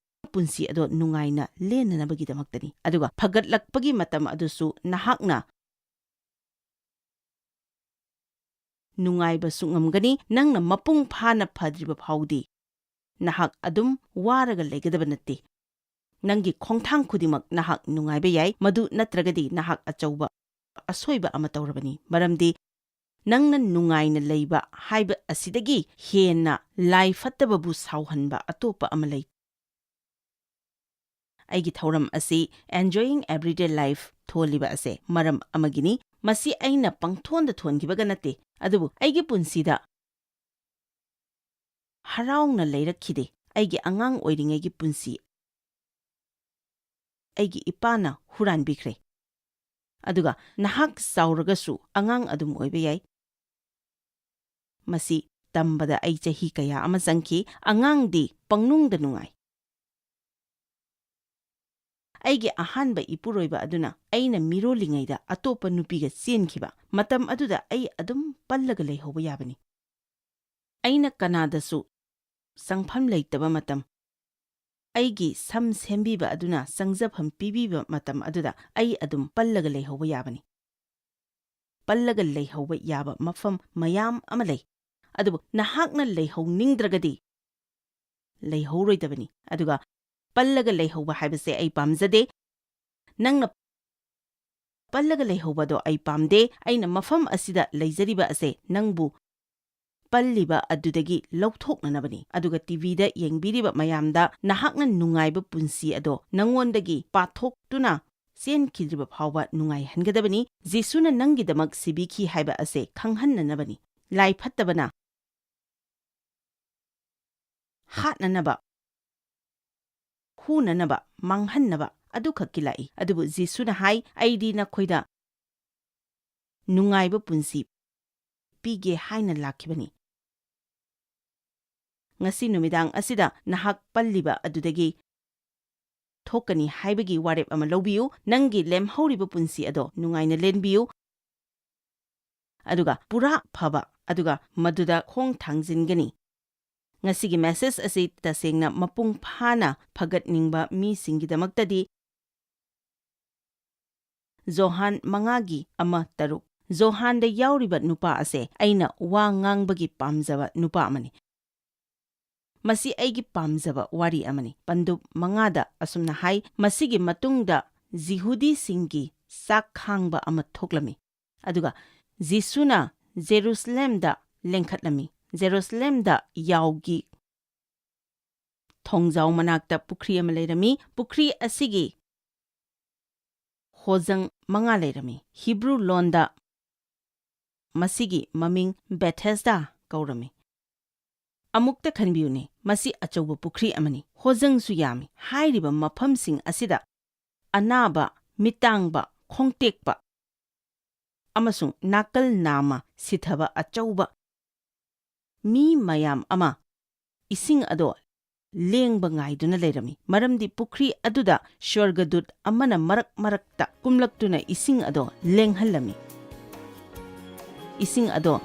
A: ꯄꯨꯟꯁꯤ ꯑꯗꯣ ꯅꯨꯡꯉꯥꯏꯅ ꯂꯦꯟꯅꯅꯕꯒꯤꯗꯃꯛꯇꯅꯤ, ꯑꯗꯨꯒ ꯐꯒꯠꯂꯛꯄꯒꯤ ꯃꯇꯝ ꯑꯗꯨꯁꯨ ꯅꯍꯥꯛꯅ ꯅꯨꯡꯉꯥꯏꯕꯁꯨ ꯉꯝꯒꯅꯤ꯫ ꯅꯪꯅ ꯃꯄꯨꯡ ꯐꯥꯅ ꯐꯗ꯭ꯔꯤꯕ ꯐꯥꯎꯗꯤ ꯅꯍꯥꯛ ꯑꯗꯨꯝ ꯋꯥꯔꯒ ꯂꯩꯒꯗꯕ ꯅꯠꯇꯦ꯫ ꯅꯪꯒꯤ ꯈꯣꯡꯊꯥꯡ ꯈꯨꯗꯤꯡꯃꯛ ꯅꯍꯥꯛ ꯅꯨꯡꯉꯥꯏꯕ ꯌꯥꯏ, ꯃꯗꯨ ꯅꯠꯇ꯭ꯔꯒꯗꯤ ꯅꯍꯥꯛ ꯑꯆꯧꯕ ꯑꯁꯣꯏꯕ ꯑꯃ ꯇꯧꯔꯕꯅꯤ, ꯃꯔꯝꯗꯤ ꯅꯪꯅ ꯅꯨꯡꯉꯥꯏꯅ ꯂꯩꯕ ꯍꯥꯏꯕ ꯑꯁꯤꯗꯒꯤ ꯍꯦꯟꯅ ꯂꯥꯏ ꯐꯠꯇꯕꯕꯨ ꯁꯥꯎꯍꯟꯕ ꯑꯇꯣꯞꯄ ꯑꯃ ꯂꯩ꯫ ꯑꯩꯒꯤ ꯊꯧꯔꯝ ꯑꯁꯤ ꯑꯦꯟꯖꯣꯌꯤꯡ ꯑꯦꯚ꯭ꯔꯤꯗꯦ ꯂꯥꯏꯐ ꯊꯣꯜꯂꯤꯕ ꯑꯁꯦ ꯃꯔꯝ ꯑꯃꯒꯤꯅꯤ꯫ ꯃꯁꯤ ꯑꯩꯅ ꯄꯪꯊꯣꯟꯗ ꯊꯣꯟꯈꯤꯕꯒ ꯅꯠꯇꯦ, ꯑꯗꯨꯕꯨ ꯑꯩꯒꯤ ꯄꯨꯟꯁꯤꯗ ꯍꯔꯥꯎꯅ ꯂꯩꯔꯛꯈꯤꯗꯦ꯫ ꯑꯩꯒꯤ ꯑꯉꯥꯡ ꯑꯣꯏꯔꯤꯉꯩꯒꯤ ꯄꯨꯟꯁꯤ ꯑꯩꯒꯤ ꯏꯄꯥꯅ ꯍꯨꯔꯥꯟꯕꯤꯈ꯭ꯔꯦ, ꯑꯗꯨꯒ ꯅꯍꯥꯛ ꯆꯥꯎꯔꯒꯁꯨ ꯑꯉꯥꯡ ꯑꯗꯨꯝ ꯑꯣꯏꯕ ꯌꯥꯏ꯫ ꯃꯁꯤ ꯇꯝꯕꯗ ꯑꯩ ꯆꯍꯤ ꯀꯌꯥ ꯑꯃ ꯆꯪꯈꯤ꯫ ꯑꯉꯥꯡꯗꯤ ꯄꯪꯅꯨꯡꯗ ꯅꯨꯡꯉꯥꯏ꯫ ꯑꯩꯒꯤ ꯑꯍꯥꯟꯕ ꯏꯄꯨꯔꯣꯏꯕ ꯑꯗꯨꯅ ꯑꯩꯅ ꯃꯤꯔꯣꯜꯂꯤꯉꯩꯗ ꯑꯇꯣꯞꯄ ꯅꯨꯄꯤꯒ ꯆꯦꯟꯈꯤꯕ ꯃꯇꯝ ꯑꯗꯨꯗ ꯑꯩ ꯑꯗꯨꯝ ꯄꯜꯂꯒ ꯂꯩꯍꯧꯕ ꯌꯥꯕꯅꯤ꯫ ꯑꯩꯅ ꯀꯅꯥꯗꯁꯨ ꯆꯪꯐꯝ ꯂꯩꯇꯕ ꯃꯇꯝ, ꯑꯩꯒꯤ ꯁꯝ ꯁꯦꯝꯕꯤꯕ ꯑꯗꯨꯅ ꯆꯪꯖꯐꯝ ꯄꯤꯕꯤꯕ ꯃꯇꯝ ꯑꯗꯨꯗ ꯑꯩ ꯑꯗꯨꯝ ꯄꯜꯂꯒ ꯂꯩꯍꯧꯕ ꯌꯥꯕꯅꯤ꯫ ꯄꯜꯂꯒ ꯂꯩꯍꯧꯕ ꯌꯥꯕ ꯃꯐꯝ ꯃꯌꯥꯝ ꯑꯃ ꯂꯩ, ꯑꯗꯨꯕꯨ ꯅꯍꯥꯛꯅ ꯂꯩꯍꯧꯅꯤꯡꯗ꯭ꯔꯒꯗꯤ ꯂꯩꯍꯧꯔꯣꯏꯗꯕꯅꯤ, ꯑꯗꯨꯒ ꯄꯜꯂꯒ ꯂꯩꯍꯧꯕ ꯍꯥꯏꯕꯁꯦ ꯑꯩ ꯄꯥꯝꯖꯗꯦ꯫ ꯅꯪꯅ ꯄꯜꯂꯒ ꯂꯩꯍꯧꯕꯗꯣ ꯑꯩ ꯄꯥꯝꯗꯦ꯫ ꯑꯩꯅ ꯃꯐꯝ ꯑꯁꯤꯗ ꯂꯩꯖꯔꯤꯕ ꯑꯁꯦ ꯅꯪꯕꯨ ꯄꯜꯂꯤꯕ ꯑꯗꯨꯗꯒꯤ ꯂꯧꯊꯣꯛꯅꯅꯕꯅꯤ, ꯑꯗꯨꯒ ꯇꯤꯚꯤꯗ ꯌꯦꯡꯕꯤꯔꯤꯕ ꯃꯌꯥꯝꯗ ꯅꯍꯥꯛꯅ ꯅꯨꯡꯉꯥꯏꯕ ꯄꯨꯟꯁꯤ ꯑꯗꯣ ꯅꯪꯉꯣꯟꯗꯒꯤ ꯄꯥꯊꯣꯛꯇꯨꯅ ꯆꯦꯟꯈꯤꯗ꯭ꯔꯤꯕ ꯐꯥꯎꯕ ꯅꯨꯡꯉꯥꯏꯍꯟꯒꯗꯕꯅꯤ꯫ ꯖꯤꯁꯨꯅ ꯅꯪꯒꯤꯗꯃꯛ ꯁꯤꯕꯤꯈꯤ ꯍꯥꯏꯕ ꯑꯁꯦ ꯈꯪꯍꯟꯅꯅꯕꯅꯤ꯫ ꯂꯥꯏ ꯐꯠꯇꯕꯅ ꯍꯥꯠꯅꯅꯕ, ꯍꯨꯅꯅꯕ, ꯃꯥꯡꯍꯟꯅꯕ ꯑꯗꯨꯈꯛꯀꯤ ꯂꯥꯛꯏ, ꯑꯗꯨꯕꯨ ꯖꯤꯁꯨꯅ ꯍꯥꯏ, ꯑꯩꯗꯤ ꯅꯈꯣꯏꯗ ꯅꯨꯡꯉꯥꯏꯕ ꯄꯨꯟꯁꯤ ꯄꯤꯒꯦ ꯍꯥꯏꯅ ꯂꯥꯛꯈꯤꯕꯅꯤ꯫ ꯉꯁꯤ ꯅꯨꯃꯤꯗꯥꯡ ꯑꯁꯤꯗ ꯅꯍꯥꯛ ꯄꯜꯂꯤꯕ ꯑꯗꯨꯗꯒꯤ ꯊꯣꯛꯀꯅꯤ ꯍꯥꯏꯕꯒꯤ ꯋꯥꯔꯦꯞ ꯑꯃ ꯂꯧꯕꯤꯌꯨ꯫ ꯅꯪꯒꯤ ꯂꯦꯝꯍꯧꯔꯤꯕ ꯄꯨꯟꯁꯤ ꯑꯗꯣ ꯅꯨꯡꯉꯥꯏꯅ ꯂꯦꯟꯕꯤꯌꯨ, ꯑꯗꯨꯒ ꯄꯨꯔꯥ ꯐꯕ ꯑꯗꯨꯒ ꯃꯗꯨꯗ ꯈꯣꯡ ꯊꯥꯡꯖꯤꯟꯒꯅꯤ꯫ ꯉꯁꯤꯒꯤ ꯃꯦꯁꯦꯖ ꯑꯁꯤ ꯇꯁꯦꯡꯅ ꯃꯄꯨꯡ ꯐꯥꯅ ꯐꯒꯠꯅꯤꯡꯕ ꯃꯤꯁꯤꯡꯒꯤꯗꯃꯛꯇꯗꯤ ꯖꯣꯍꯥꯟ 5:1-3 ꯖꯣꯍꯥꯟꯗ ꯌꯥꯎꯔꯤꯕ ꯅꯨꯄꯥ ꯑꯁꯦ ꯑꯩꯅ ꯋꯥ ꯉꯥꯡꯕꯒꯤ ꯄꯥꯝꯖꯕ ꯅꯨꯄꯥ ꯑꯃꯅꯤ꯫ ꯃꯁꯤ ꯑꯩꯒꯤ ꯄꯥꯝꯖꯕ ꯋꯥꯔꯤ ꯑꯃꯅꯤ꯫ ꯄꯟꯗꯨꯞ 5ꯗ ꯑꯁꯨꯝꯅ ꯍꯥꯏ, ꯃꯁꯤꯒꯤ ꯃꯇꯨꯡꯗ ꯌꯤꯍꯨꯗꯤꯁꯤꯡꯒꯤ ꯆꯥꯛ ꯈꯥꯡꯕ ꯑꯃ ꯊꯣꯛꯂꯝꯃꯤ, ꯑꯗꯨꯒ ꯖꯤꯁꯨꯅ ꯖꯦꯔꯨꯁꯂꯦꯝꯗ ꯂꯦꯡꯈꯠꯂꯝꯃꯤ꯫ ꯖꯦꯔꯨꯁꯂꯦꯝꯗ ꯌꯥꯎꯒꯤ ꯊꯣꯡꯖꯥꯎ ꯃꯅꯥꯛꯇ ꯄꯨꯈ꯭ꯔꯤ ꯑꯃ ꯂꯩꯔꯝꯃꯤ꯫ ꯄꯨꯈ꯭ꯔꯤ ꯑꯁꯤꯒꯤ ꯍꯣꯖꯪ 5 ꯂꯩꯔꯝꯃꯤ꯫ ꯍꯤꯕ꯭ꯔꯨ ꯂꯣꯟꯗ ꯃꯁꯤꯒꯤ ꯃꯃꯤꯡ ꯕꯦꯊꯦꯁꯗꯥ ꯀꯧꯔꯝꯃꯤ꯫ ꯑꯃꯨꯛꯇ ꯈꯟꯕꯤꯌꯨꯅꯦ, ꯃꯁꯤ ꯑꯆꯧꯕ ꯄꯨꯈ꯭ꯔꯤ ꯑꯃꯅꯤ, ꯍꯣꯖꯪꯁꯨ ꯌꯥꯝꯃꯤ꯫ ꯍꯥꯏꯔꯤꯕ ꯃꯐꯝꯁꯤꯡ ꯑꯁꯤꯗ ꯑꯅꯥꯕ, ꯃꯤꯇꯥꯡꯕ, ꯈꯣꯡꯇꯦꯛꯄ ꯑꯃꯁꯨꯡ ꯅꯥꯀꯜ ꯅꯥꯝꯃ ꯁꯤꯊꯕ ꯑꯆꯧꯕ ꯃꯤ ꯃꯌꯥꯝ ꯑꯃ ꯏꯁꯤꯡ ꯑꯗꯣ ꯂꯦꯡꯕ ꯉꯥꯏꯗꯨꯅ ꯂꯩꯔꯝꯃꯤ, ꯃꯔꯝꯗꯤ ꯄꯨꯈ꯭ꯔꯤ ꯑꯗꯨꯗ ꯁ꯭ꯋꯔꯒꯗꯨꯠ ꯑꯃꯅ ꯃꯔꯛ ꯃꯔꯛꯇ ꯀꯨꯝꯂꯛꯇꯨꯅ ꯏꯁꯤꯡ ꯑꯗꯣ ꯂꯦꯡꯍꯜꯂꯝꯃꯤ꯫ ꯏꯁꯤꯡ ꯑꯗꯣ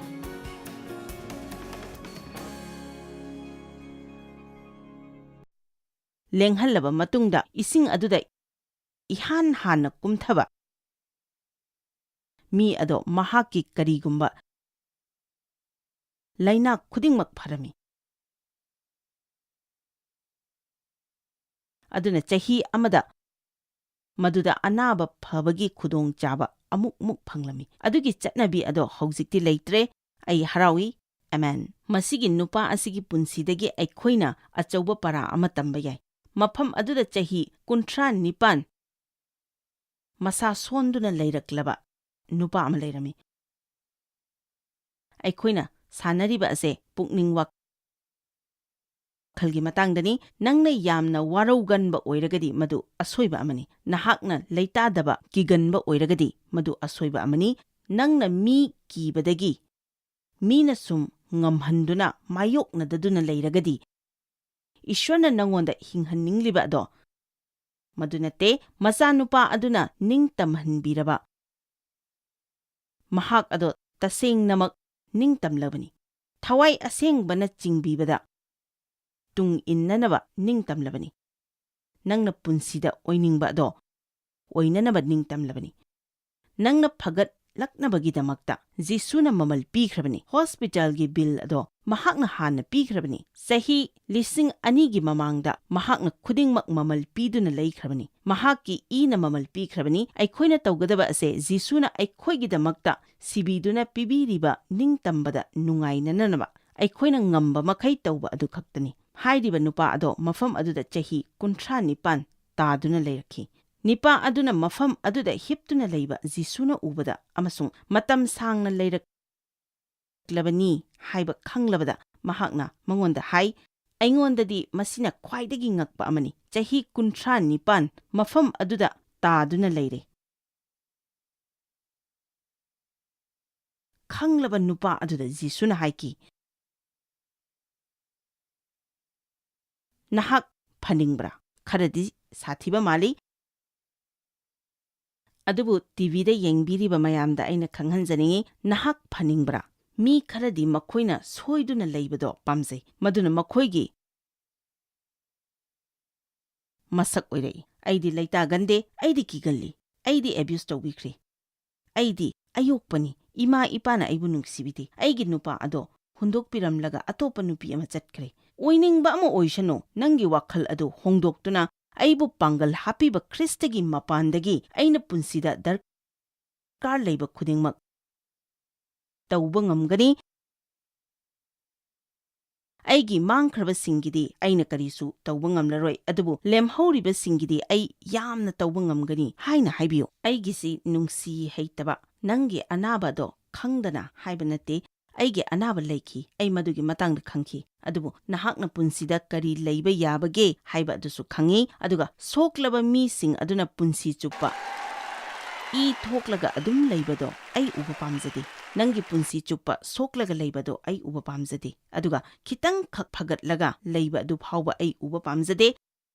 A: ꯂꯦꯡꯍꯜꯂꯕ ꯃꯇꯨꯡꯗ ꯏꯁꯤꯡ ꯑꯗꯨꯗ ꯏꯍꯥꯟ ꯍꯥꯟꯅ ꯀꯨꯝꯊꯕ ꯃꯤ ꯑꯗꯣ ꯃꯍꯥꯛꯀꯤ ꯀꯔꯤꯒꯨꯝꯕ ꯂꯩꯅꯥ ꯈꯨꯗꯤꯡꯃꯛ ꯐꯔꯝꯃꯤ꯫ ꯑꯗꯨꯅ ꯆꯍꯤ ꯑꯃꯗ ꯃꯗꯨꯗ ꯑꯅꯥꯕ ꯐꯕꯒꯤ ꯈꯨꯗꯣꯡꯆꯥꯕ ꯑꯃꯨꯛ ꯐꯪꯂꯝꯃꯤ꯫ ꯑꯗꯨꯒꯤ ꯆꯠꯅꯕꯤ ꯑꯗꯣ ꯍꯧꯖꯤꯛꯇꯤ ꯂꯩꯇ꯭ꯔꯦ꯫ ꯑꯩ ꯍꯔꯥꯎꯏ, ꯑꯃꯦꯟ꯫ ꯃꯁꯤꯒꯤ ꯅꯨꯄꯥ ꯑꯁꯤꯒꯤ ꯄꯨꯟꯁꯤꯗꯒꯤ ꯑꯩꯈꯣꯏꯅ ꯑꯆꯧꯕ ꯄꯔꯥ ꯑꯃ ꯇꯝꯕ ꯌꯥꯏ꯫ ꯃꯐꯝ ꯑꯗꯨꯗ ꯆꯍꯤ 39 ꯃꯁꯥ ꯁꯣꯟꯗꯨꯅ ꯂꯩꯔꯛꯂꯕ ꯅꯨꯄꯥ ꯑꯃ ꯂꯩꯔꯝꯃꯤ꯫ ꯑꯩꯈꯣꯏꯅ ꯁꯥꯟꯅꯔꯤꯕ ꯑꯁꯦ ꯄꯨꯛꯅꯤꯡ ꯋꯥꯈꯜꯒꯤ ꯃꯇꯥꯡꯗꯅꯤ꯫ ꯅꯪꯅ ꯌꯥꯝꯅ ꯋꯥꯔꯧꯒꯟꯕ ꯑꯣꯏꯔꯒꯗꯤ ꯃꯗꯨ ꯑꯁꯣꯏꯕ ꯑꯃꯅꯤ꯫ ꯅꯍꯥꯛꯅ ꯂꯩꯇꯥꯗꯕ ꯀꯤꯒꯟꯕ ꯑꯣꯏꯔꯒꯗꯤ ꯃꯗꯨ ꯑꯁꯣꯏꯕ ꯑꯃꯅꯤ꯫ ꯅꯪꯅ ꯃꯤ ꯀꯤꯕꯗꯒꯤ ꯃꯤꯅ ꯁꯨꯝ ꯉꯝꯍꯟꯗꯨꯅ ꯃꯥꯌꯣꯛꯅꯗꯗꯨꯅ ꯂꯩꯔꯒꯗꯤ ꯏꯁ꯭ꯋꯔꯅ ꯅꯪꯉꯣꯟꯗ ꯍꯤꯡꯍꯟꯅꯤꯡꯂꯤꯕ ꯑꯗꯣ ꯃꯗꯨ ꯅꯠꯇꯦ꯫ ꯃꯆꯥꯅꯨꯄꯥ ꯑꯗꯨꯅ ꯅꯤꯡꯇꯝꯍꯟꯕꯤꯔꯕ ꯃꯍꯥꯛ ꯑꯗꯣ ꯇꯁꯦꯡꯅꯃꯛ ꯅꯤꯡꯇꯝꯂꯕꯅꯤ꯫ ꯊꯋꯥꯏ ꯑꯁꯦꯡꯕꯅ ꯆꯤꯡꯕꯤꯕꯗ ꯇꯨꯡ ꯏꯟꯅꯅꯕ ꯅꯤꯡꯇꯝꯂꯕꯅꯤ꯫ ꯅꯪꯅ ꯄꯨꯟꯁꯤꯗ ꯑꯣꯏꯅꯤꯡꯕ ꯑꯗꯣ ꯑꯣꯏꯅꯅꯕ ꯅꯤꯡꯇꯝꯂꯕꯅꯤ꯫ ꯅꯪꯅ ꯐꯒꯠꯂꯛꯅꯕꯒꯤꯗꯃꯛꯇ ꯖꯤꯁꯨꯅ ꯃꯃꯜ ꯄꯤꯈ꯭ꯔꯕꯅꯤ꯫ ꯍꯣꯁꯄꯤꯇꯥꯜꯒꯤ ꯕꯤꯜ ꯑꯗꯣ ꯃꯍꯥꯛꯅ ꯍꯥꯟꯅ ꯄꯤꯈ꯭ꯔꯕꯅꯤ꯫ ꯆꯍꯤ 2000ꯒꯤ ꯃꯃꯥꯡꯗ ꯃꯍꯥꯛꯅ ꯈꯨꯗꯤꯡꯃꯛ ꯃꯃꯜ ꯄꯤꯗꯨꯅ ꯂꯩꯈ꯭ꯔꯕꯅꯤ꯫ ꯃꯍꯥꯛꯀꯤ ꯏꯅ ꯃꯃꯜ ꯄꯤꯈ꯭ꯔꯕꯅꯤ꯫ ꯑꯩꯈꯣꯏꯅ ꯇꯧꯒꯗꯕ ꯑꯁꯦ ꯖꯤꯁꯨꯅ ꯑꯩꯈꯣꯏꯒꯤꯗꯃꯛꯇ ꯁꯤꯕꯤꯗꯨꯅ ꯄꯤꯕꯤꯔꯤꯕ ꯅꯤꯡꯇꯝꯕꯗ ꯅꯨꯡꯉꯥꯏꯅꯅꯕ ꯑꯩꯈꯣꯏꯅ ꯉꯝꯕ ꯃꯈꯩ ꯇꯧꯕ ꯑꯗꯨ ꯈꯛꯇꯅꯤ꯫ ꯍꯥꯏꯔꯤꯕ ꯅꯨꯄꯥ ꯑꯗꯣ ꯃꯐꯝ ꯑꯗꯨꯗ ꯆꯍꯤ 39 ꯇꯥꯗꯨꯅ ꯂꯩꯔꯛꯈꯤ꯫ ꯅꯨꯄꯥ ꯑꯗꯨꯅ ꯃꯐꯝ ꯑꯗꯨꯗ ꯍꯤꯞꯇꯨꯅ ꯂꯩꯕ ꯖꯤꯁꯨꯅ ꯎꯕꯗ ꯑꯃꯁꯨꯡ ꯃꯇꯝ ꯁꯥꯡꯅ ꯂꯩꯔꯛꯂꯕꯅꯤ ꯍꯥꯏꯕ ꯈꯪꯂꯕꯗ ꯃꯍꯥꯛꯅ ꯃꯉꯣꯟꯗ ꯍꯥꯏ, ꯑꯩꯉꯣꯟꯗꯗꯤ ꯃꯁꯤꯅ ꯈ꯭ꯋꯥꯏꯗꯒꯤ ꯉꯛꯄ ꯑꯃꯅꯤ꯫ ꯆꯍꯤ 39 ꯃꯐꯝ ꯑꯗꯨꯗ ꯇꯥꯗꯨꯅ ꯂꯩꯔꯦ꯫ ꯈꯪꯂꯕ ꯅꯨꯄꯥ ꯑꯗꯨꯗ ꯖꯤꯁꯨꯅ ꯍꯥꯏꯈꯤ, ꯅꯍꯥꯛ ꯐꯅꯤꯡꯕ꯭ꯔꯥ? ꯈꯔꯗꯤ ꯁꯥꯊꯤꯕ ꯃꯥꯜꯂꯤ, ꯑꯗꯨꯕꯨ ꯇꯤꯚꯤꯗ ꯌꯦꯡꯕꯤꯔꯤꯕ ꯃꯌꯥꯝꯗ ꯑꯩꯅ ꯈꯪꯍꯟꯖꯅꯤꯡꯉꯤ, ꯅꯍꯥꯛ ꯐꯅꯤꯡꯕ꯭ꯔꯥ? ꯃꯤ ꯈꯔꯗꯤ ꯃꯈꯣꯏꯅ ꯁꯣꯏꯗꯨꯅ ꯂꯩꯕꯗꯣ ꯄꯥꯝꯖꯩ, ꯃꯗꯨꯅ ꯃꯈꯣꯏꯒꯤ ꯃꯁꯛ ꯑꯣꯏꯔꯛꯏ꯫ ꯑꯩꯗꯤ ꯂꯩꯇꯥꯒꯟꯗꯦ, ꯑꯩꯗꯤ ꯀꯤꯒꯜꯂꯤ, ꯑꯩꯗꯤ ꯑꯦꯕ꯭ꯌꯨꯁ ꯇꯧꯕꯤꯈ꯭ꯔꯦ, ꯑꯩꯗꯤ ꯑꯌꯣꯛꯄꯅꯤ, ꯏꯃꯥ ꯏꯄꯥꯅ ꯑꯩꯕꯨ ꯅꯨꯡꯁꯤꯕꯤꯗꯦ, ꯑꯩꯒꯤ ꯅꯨꯄꯥ ꯑꯗꯣ ꯍꯨꯟꯗꯣꯛꯄꯤꯔꯝꯂꯒ ꯑꯇꯣꯞꯄ ꯅꯨꯄꯤ ꯑꯃ ꯆꯠꯈ꯭ꯔꯦ꯫ ꯑꯣꯏꯅꯤꯡꯕ ꯑꯃ ꯑꯣꯏꯁꯅꯨ, ꯅꯪꯒꯤ ꯋꯥꯈꯜ ꯑꯗꯨ ꯍꯣꯡꯗꯣꯛꯇꯨꯅ ꯑꯩꯕꯨ ꯄꯥꯡꯒꯜ ꯍꯥꯞꯄꯤꯕ ꯈ꯭ꯔꯤꯁꯇꯒꯤ ꯃꯄꯥꯟꯗꯒꯤ ꯑꯩꯅ ꯄꯨꯟꯁꯤꯗ ꯗꯔꯀꯥꯔ ꯂꯩꯕ ꯈꯨꯗꯤꯡꯃꯛ ꯇꯧꯕ ꯉꯝꯒꯅꯤ꯫ ꯑꯩꯒꯤ ꯃꯥꯡꯈ꯭ꯔꯕꯁꯤꯡꯒꯤꯗꯤ ꯑꯩꯅ ꯀꯔꯤꯁꯨ ꯇꯧꯕ ꯉꯝꯂꯔꯣꯏ, ꯑꯗꯨꯕꯨ ꯂꯦꯝꯍꯧꯔꯤꯕꯁꯤꯡꯒꯤꯗꯤ ꯑꯩ ꯌꯥꯝꯅ ꯇꯧꯕ ꯉꯝꯒꯅꯤ ꯍꯥꯏꯅ ꯍꯥꯏꯕꯤꯌꯨ꯫ ꯑꯩꯒꯤꯁꯤ ꯅꯨꯡꯁꯤ ꯍꯩꯇꯕ, ꯅꯪꯒꯤ ꯑꯅꯥꯕ ꯑꯗꯣ ꯈꯪꯗꯅ ꯍꯥꯏꯕ ꯅꯠꯇꯦ꯫ ꯑꯩꯒꯤ ꯑꯅꯥꯕ ꯂꯩꯈꯤ, ꯑꯩ ꯃꯗꯨꯒꯤ ꯃꯇꯥꯡꯗ ꯈꯪꯈꯤ, ꯑꯗꯨꯕꯨ ꯅꯍꯥꯛꯅ ꯄꯨꯟꯁꯤꯗ ꯀꯔꯤ ꯂꯩꯕ ꯌꯥꯕꯒꯦ ꯍꯥꯏꯕ ꯑꯗꯨꯁꯨ ꯈꯪꯉꯤ꯫ ꯑꯗꯨꯒ ꯁꯣꯛꯂꯕ ꯃꯤꯁꯤꯡ ꯑꯗꯨꯅ ꯄꯨꯟꯁꯤ ꯆꯨꯞꯄ ꯏ ꯊꯣꯛꯂꯒ ꯑꯗꯨꯝ ꯂꯩꯕꯗꯣ ꯑꯩ ꯎꯕ ꯄꯥꯝꯖꯗꯦ꯫ ꯅꯪꯒꯤ ꯄꯨꯟꯁꯤ ꯆꯨꯞꯄ ꯁꯣꯛꯂꯒ ꯂꯩꯕꯗꯣ ꯑꯩ ꯎꯕ ꯄꯥꯝꯖꯗꯦ, ꯑꯗꯨꯒ ꯈꯤꯇꯪꯈꯛ ꯐꯒꯠꯂꯒ ꯂꯩꯕ ꯑꯗꯨ ꯐꯥꯎꯕ ꯑꯩ ꯎꯕ ꯄꯥꯝꯖꯗꯦ꯫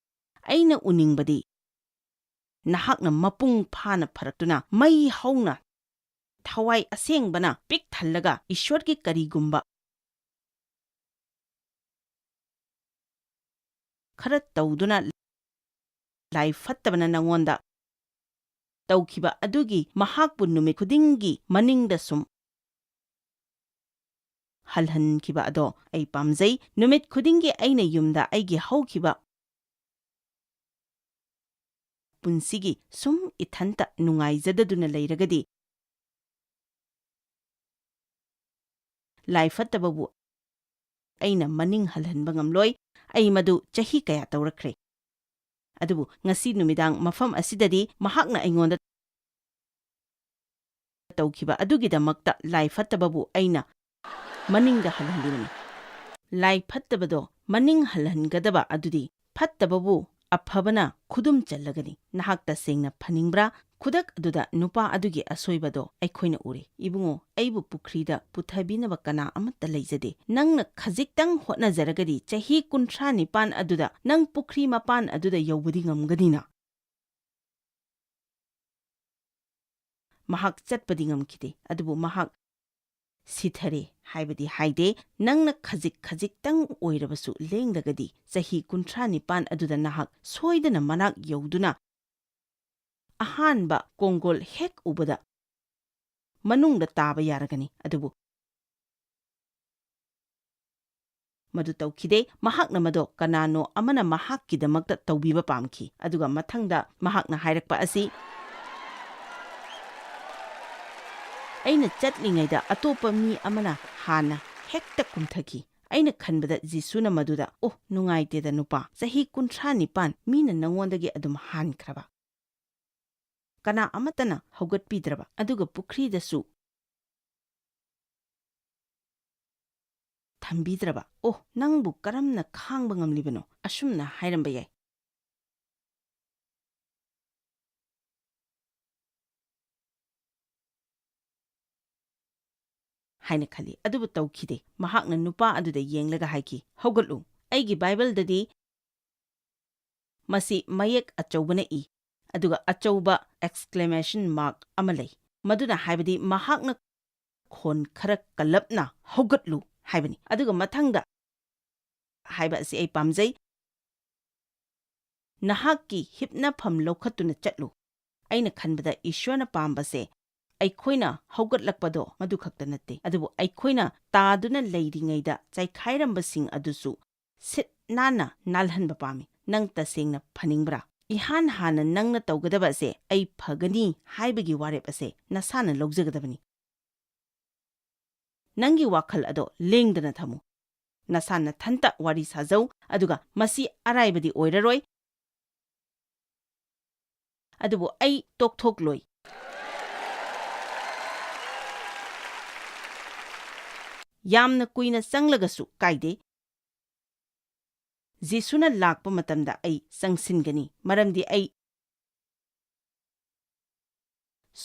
A: ꯑꯩꯅ ꯎꯅꯤꯡꯕꯗꯤ ꯅꯍꯥꯛꯅ ꯃꯄꯨꯡ ꯐꯥꯅ ꯐꯔꯛꯇꯨꯅ ꯃꯩ ꯍꯧꯅ ꯊꯋꯥꯏ ꯑꯁꯦꯡꯕꯅ ꯄꯤꯛ ꯊꯜꯂꯒ ꯏꯁ꯭ꯋꯔꯒꯤ ꯀꯔꯤꯒꯨꯝꯕ ꯈꯔ ꯇꯧꯗꯨꯅ ꯂꯥꯏ ꯐꯠꯇꯕꯅ ꯅꯉꯣꯟꯗ ꯇꯧꯈꯤꯕ ꯑꯗꯨꯒꯤ ꯃꯍꯥꯛꯄꯨ ꯅꯨꯃꯤꯠ ꯈꯨꯗꯤꯡꯒꯤ ꯃꯅꯤꯡꯗ ꯁꯨꯝ ꯍꯜꯍꯟꯈꯤꯕ ꯑꯗꯣ ꯑꯩ ꯄꯥꯝꯖꯩ꯫ ꯅꯨꯃꯤꯠ ꯈꯨꯗꯤꯡꯒꯤ ꯑꯩꯅ ꯌꯨꯝꯗ ꯑꯩꯒꯤ ꯍꯧꯈꯤꯕ ꯄꯨꯟꯁꯤꯒꯤ ꯁꯨꯝ ꯏꯊꯟꯇ ꯅꯨꯡꯉꯥꯏꯖꯗꯗꯨꯅ ꯂꯩꯔꯒꯗꯤ ꯂꯥꯏ ꯐꯠꯇꯕꯕꯨ ꯑꯩꯅ ꯃꯅꯤꯡ ꯍꯜꯍꯟꯕ ꯉꯝꯂꯣꯏ, ꯑꯩ ꯃꯗꯨ ꯆꯍꯤ ꯀꯌꯥ ꯇꯧꯔꯛꯈ꯭ꯔꯦ꯫ ꯑꯗꯨꯕꯨ ꯉꯁꯤ ꯅꯨꯃꯤꯗꯥꯡ ꯃꯐꯝ ꯑꯁꯤꯗꯗꯤ ꯃꯍꯥꯛꯅ ꯑꯩꯉꯣꯟꯗ ꯇꯧꯈꯤꯕ ꯑꯗꯨꯒꯤꯗꯃꯛꯇ ꯂꯥꯏ ꯐꯠꯇꯕꯕꯨ ꯑꯩꯅ ꯃꯅꯤꯡꯗ ꯍꯜꯍꯟꯂꯤꯕꯅꯤ꯫ ꯂꯥꯏ ꯐꯠꯇꯕꯗꯣ ꯃꯅꯤꯡ ꯍꯜꯍꯟꯒꯗꯕ ꯑꯗꯨꯗꯤ ꯐꯠꯇꯕꯕꯨ ꯑꯐꯕꯅ ꯈꯨꯗꯨꯝ ꯆꯜꯂꯒꯅꯤ꯫ ꯅꯍꯥꯛ ꯇꯁꯦꯡꯅ ꯐꯅꯤꯡꯕ꯭ꯔꯥ? ꯈꯨꯗꯛ ꯑꯗꯨꯗ ꯅꯨꯄꯥ ꯑꯗꯨꯒꯤ ꯑꯁꯣꯏꯕꯗꯣ ꯑꯩꯈꯣꯏꯅ ꯎꯔꯦ꯫ ꯏꯕꯨꯡꯉꯣ, ꯑꯩꯕꯨ ꯄꯨꯈ꯭ꯔꯤꯗ ꯄꯨꯊꯕꯤꯅꯕ ꯀꯅꯥ ꯑꯃꯠꯇ ꯂꯩꯖꯗꯦ꯫ ꯅꯪꯅ ꯈꯖꯤꯛꯇꯪ ꯍꯣꯠꯅꯖꯔꯒꯗꯤ ꯆꯍꯤ 39 ꯑꯗꯨꯗ ꯅꯪ ꯄꯨꯈ꯭ꯔꯤ ꯃꯄꯥꯟ ꯑꯗꯨꯗ ꯌꯧꯕꯗꯤ ꯉꯝꯒꯅꯤꯅ꯫ ꯃꯍꯥꯛ ꯆꯠꯄꯗꯤ ꯉꯝꯈꯤꯗꯦ, ꯑꯗꯨꯕꯨ ꯃꯍꯥꯛ ꯁꯤꯊꯔꯦ ꯍꯥꯏꯕꯗꯤ ꯍꯥꯏꯗꯦ꯫ ꯅꯪꯅ ꯈꯖꯤꯛꯇꯪ ꯑꯣꯏꯔꯕꯁꯨ ꯂꯦꯡꯂꯒꯗꯤ ꯆꯍꯤ 39 ꯑꯗꯨꯗ ꯅꯍꯥꯛ ꯁꯣꯏꯗꯅ ꯃꯅꯥꯛ ꯌꯧꯗꯨꯅ ꯑꯍꯥꯟꯕ ꯀꯣꯡꯒꯣꯜ ꯍꯦꯛ ꯎꯕꯗ ꯃꯅꯨꯡꯗ ꯇꯥꯕ ꯌꯥꯔꯒꯅꯤ꯫ ꯑꯗꯨꯕꯨ ꯃꯗꯨ ꯇꯧꯈꯤꯗꯦ꯫ ꯃꯍꯥꯛꯅ ꯃꯗꯣ ꯀꯅꯥꯅꯣ ꯑꯃꯅ ꯃꯍꯥꯛꯀꯤꯗꯃꯛꯇ ꯇꯧꯕꯤꯕ ꯄꯥꯝꯈꯤ꯫ ꯑꯗꯨꯒ ꯃꯊꯪꯗ ꯃꯍꯥꯛꯅ ꯍꯥꯏꯔꯛꯄ ꯑꯁꯤ, ꯑꯩꯅ ꯆꯠꯂꯤꯉꯩꯗ ꯑꯇꯣꯞꯄ ꯃꯤ ꯑꯃꯅ ꯍꯥꯟꯅ ꯍꯦꯛꯇ ꯀꯨꯝꯊꯈꯤ꯫ ꯑꯩꯅ ꯈꯟꯕꯗ ꯖꯤꯁꯨꯅ ꯃꯗꯨꯗ, "ꯑꯣ, ꯅꯨꯡꯉꯥꯏꯇꯦꯗ ꯅꯨꯄꯥ, ꯆꯍꯤ 39 ꯃꯤꯅ ꯅꯉꯣꯟꯗꯒꯤ ꯑꯗꯨꯝ ꯍꯥꯟꯈ꯭ꯔꯕ, ꯀꯅꯥ ꯑꯃꯠꯇꯅ ꯍꯧꯒꯠꯄꯤꯗ꯭ꯔꯕ, ꯑꯗꯨꯒ ꯄꯨꯈ꯭ꯔꯤꯗꯁꯨ ꯊꯝꯕꯤꯗ꯭ꯔꯕ, ꯑꯣ, ꯅꯪꯕꯨ ꯀꯔꯝꯅ ꯈꯥꯡꯕ ꯉꯝꯂꯤꯕꯅꯣ?" ꯑꯁꯨꯝꯅ ꯍꯥꯏꯔꯝꯕ ꯌꯥꯏ꯫ ꯍꯥꯏꯅ ꯈꯜꯂꯤ꯫ ꯑꯗꯨꯕꯨ ꯇꯧꯈꯤꯗꯦ꯫ ꯃꯍꯥꯛꯅ ꯅꯨꯄꯥ ꯑꯗꯨꯗ ꯌꯦꯡꯂꯒ ꯍꯥꯏꯈꯤ, "ꯍꯧꯒꯠꯂꯨ." ꯑꯩꯒꯤ ꯕꯥꯏꯕꯜꯗꯗꯤ ꯃꯁꯤ ꯃꯌꯦꯛ ꯑꯆꯧꯕꯅ ꯏ, ꯑꯗꯨꯒ ꯑꯆꯧꯕ ꯑꯦꯛꯁꯀ꯭ꯂꯦꯃꯦꯁꯟ ꯃꯥꯔꯛ ꯑꯃ ꯂꯩ, ꯃꯗꯨꯅ ꯍꯥꯏꯕꯗꯤ ꯃꯍꯥꯛꯅ ꯈꯣꯟ ꯈꯔ ꯀꯜꯂꯞꯅ "ꯍꯧꯒꯠꯂꯨ" ꯍꯥꯏꯕꯅꯤ꯫ ꯑꯗꯨꯒ ꯃꯊꯪꯗ ꯍꯥꯏꯕ ꯑꯁꯤ ꯑꯩ ꯄꯥꯝꯖꯩ, "ꯅꯍꯥꯛꯀꯤ ꯍꯤꯞꯅꯐꯝ ꯂꯧꯈꯠꯇꯨꯅ ꯆꯠꯂꯨ." ꯑꯩꯅ ꯈꯟꯕꯗ ꯏꯁ꯭ꯋꯔꯅ ꯄꯥꯝꯕꯁꯦ ꯑꯩꯈꯣꯏꯅ ꯍꯧꯒꯠꯂꯛꯄꯗꯣ ꯃꯗꯨ ꯈꯛꯇ ꯅꯠꯇꯦ, ꯑꯗꯨꯕꯨ ꯑꯩꯈꯣꯏꯅ ꯇꯥꯗꯨꯅ ꯂꯩꯔꯤꯉꯩꯗ ꯆꯥꯏꯈꯥꯏꯔꯝꯕꯁꯤꯡ ꯑꯗꯨꯁꯨ ꯁꯤꯠ ꯅꯥꯟꯅ ꯅꯥꯜꯍꯟꯕ ꯄꯥꯝꯃꯤ꯫ ꯅꯪ ꯇꯁꯦꯡꯅ ꯐꯅꯤꯡꯕ꯭ꯔꯥ? ꯏꯍꯥꯟ ꯍꯥꯟꯅ ꯅꯪꯅ ꯇꯧꯒꯗꯕ ꯑꯁꯦ ꯑꯩ ꯐꯒꯅꯤ ꯍꯥꯏꯕꯒꯤ ꯋꯥꯔꯦꯞ ꯑꯁꯦ ꯅꯁꯥꯅ ꯂꯧꯖꯒꯗꯕꯅꯤ꯫ ꯅꯪꯒꯤ ꯋꯥꯈꯜ ꯑꯗꯣ ꯂꯦꯡꯗꯅ ꯊꯝꯃꯨ꯫ ꯅꯁꯥ ꯅꯊꯟꯇ ꯋꯥꯔꯤ ꯁꯥꯖꯧ, ꯑꯗꯨꯒ ꯃꯁꯤ ꯑꯔꯥꯏꯕꯗꯤ ꯑꯣꯏꯔꯔꯣꯏ, ꯑꯗꯨꯕꯨ ꯑꯩ ꯇꯣꯛꯊꯣꯛꯂꯣꯏ꯫ ꯌꯥꯝꯅ ꯀꯨꯏꯅ ꯆꯪꯂꯒꯁꯨ ꯀꯥꯏꯗꯦ꯫ ꯖꯤꯁꯨꯅ ꯂꯥꯛꯄ ꯃꯇꯝꯗ ꯑꯩ ꯆꯪꯁꯤꯟꯒꯅꯤ, ꯃꯔꯝꯗꯤ ꯑꯩ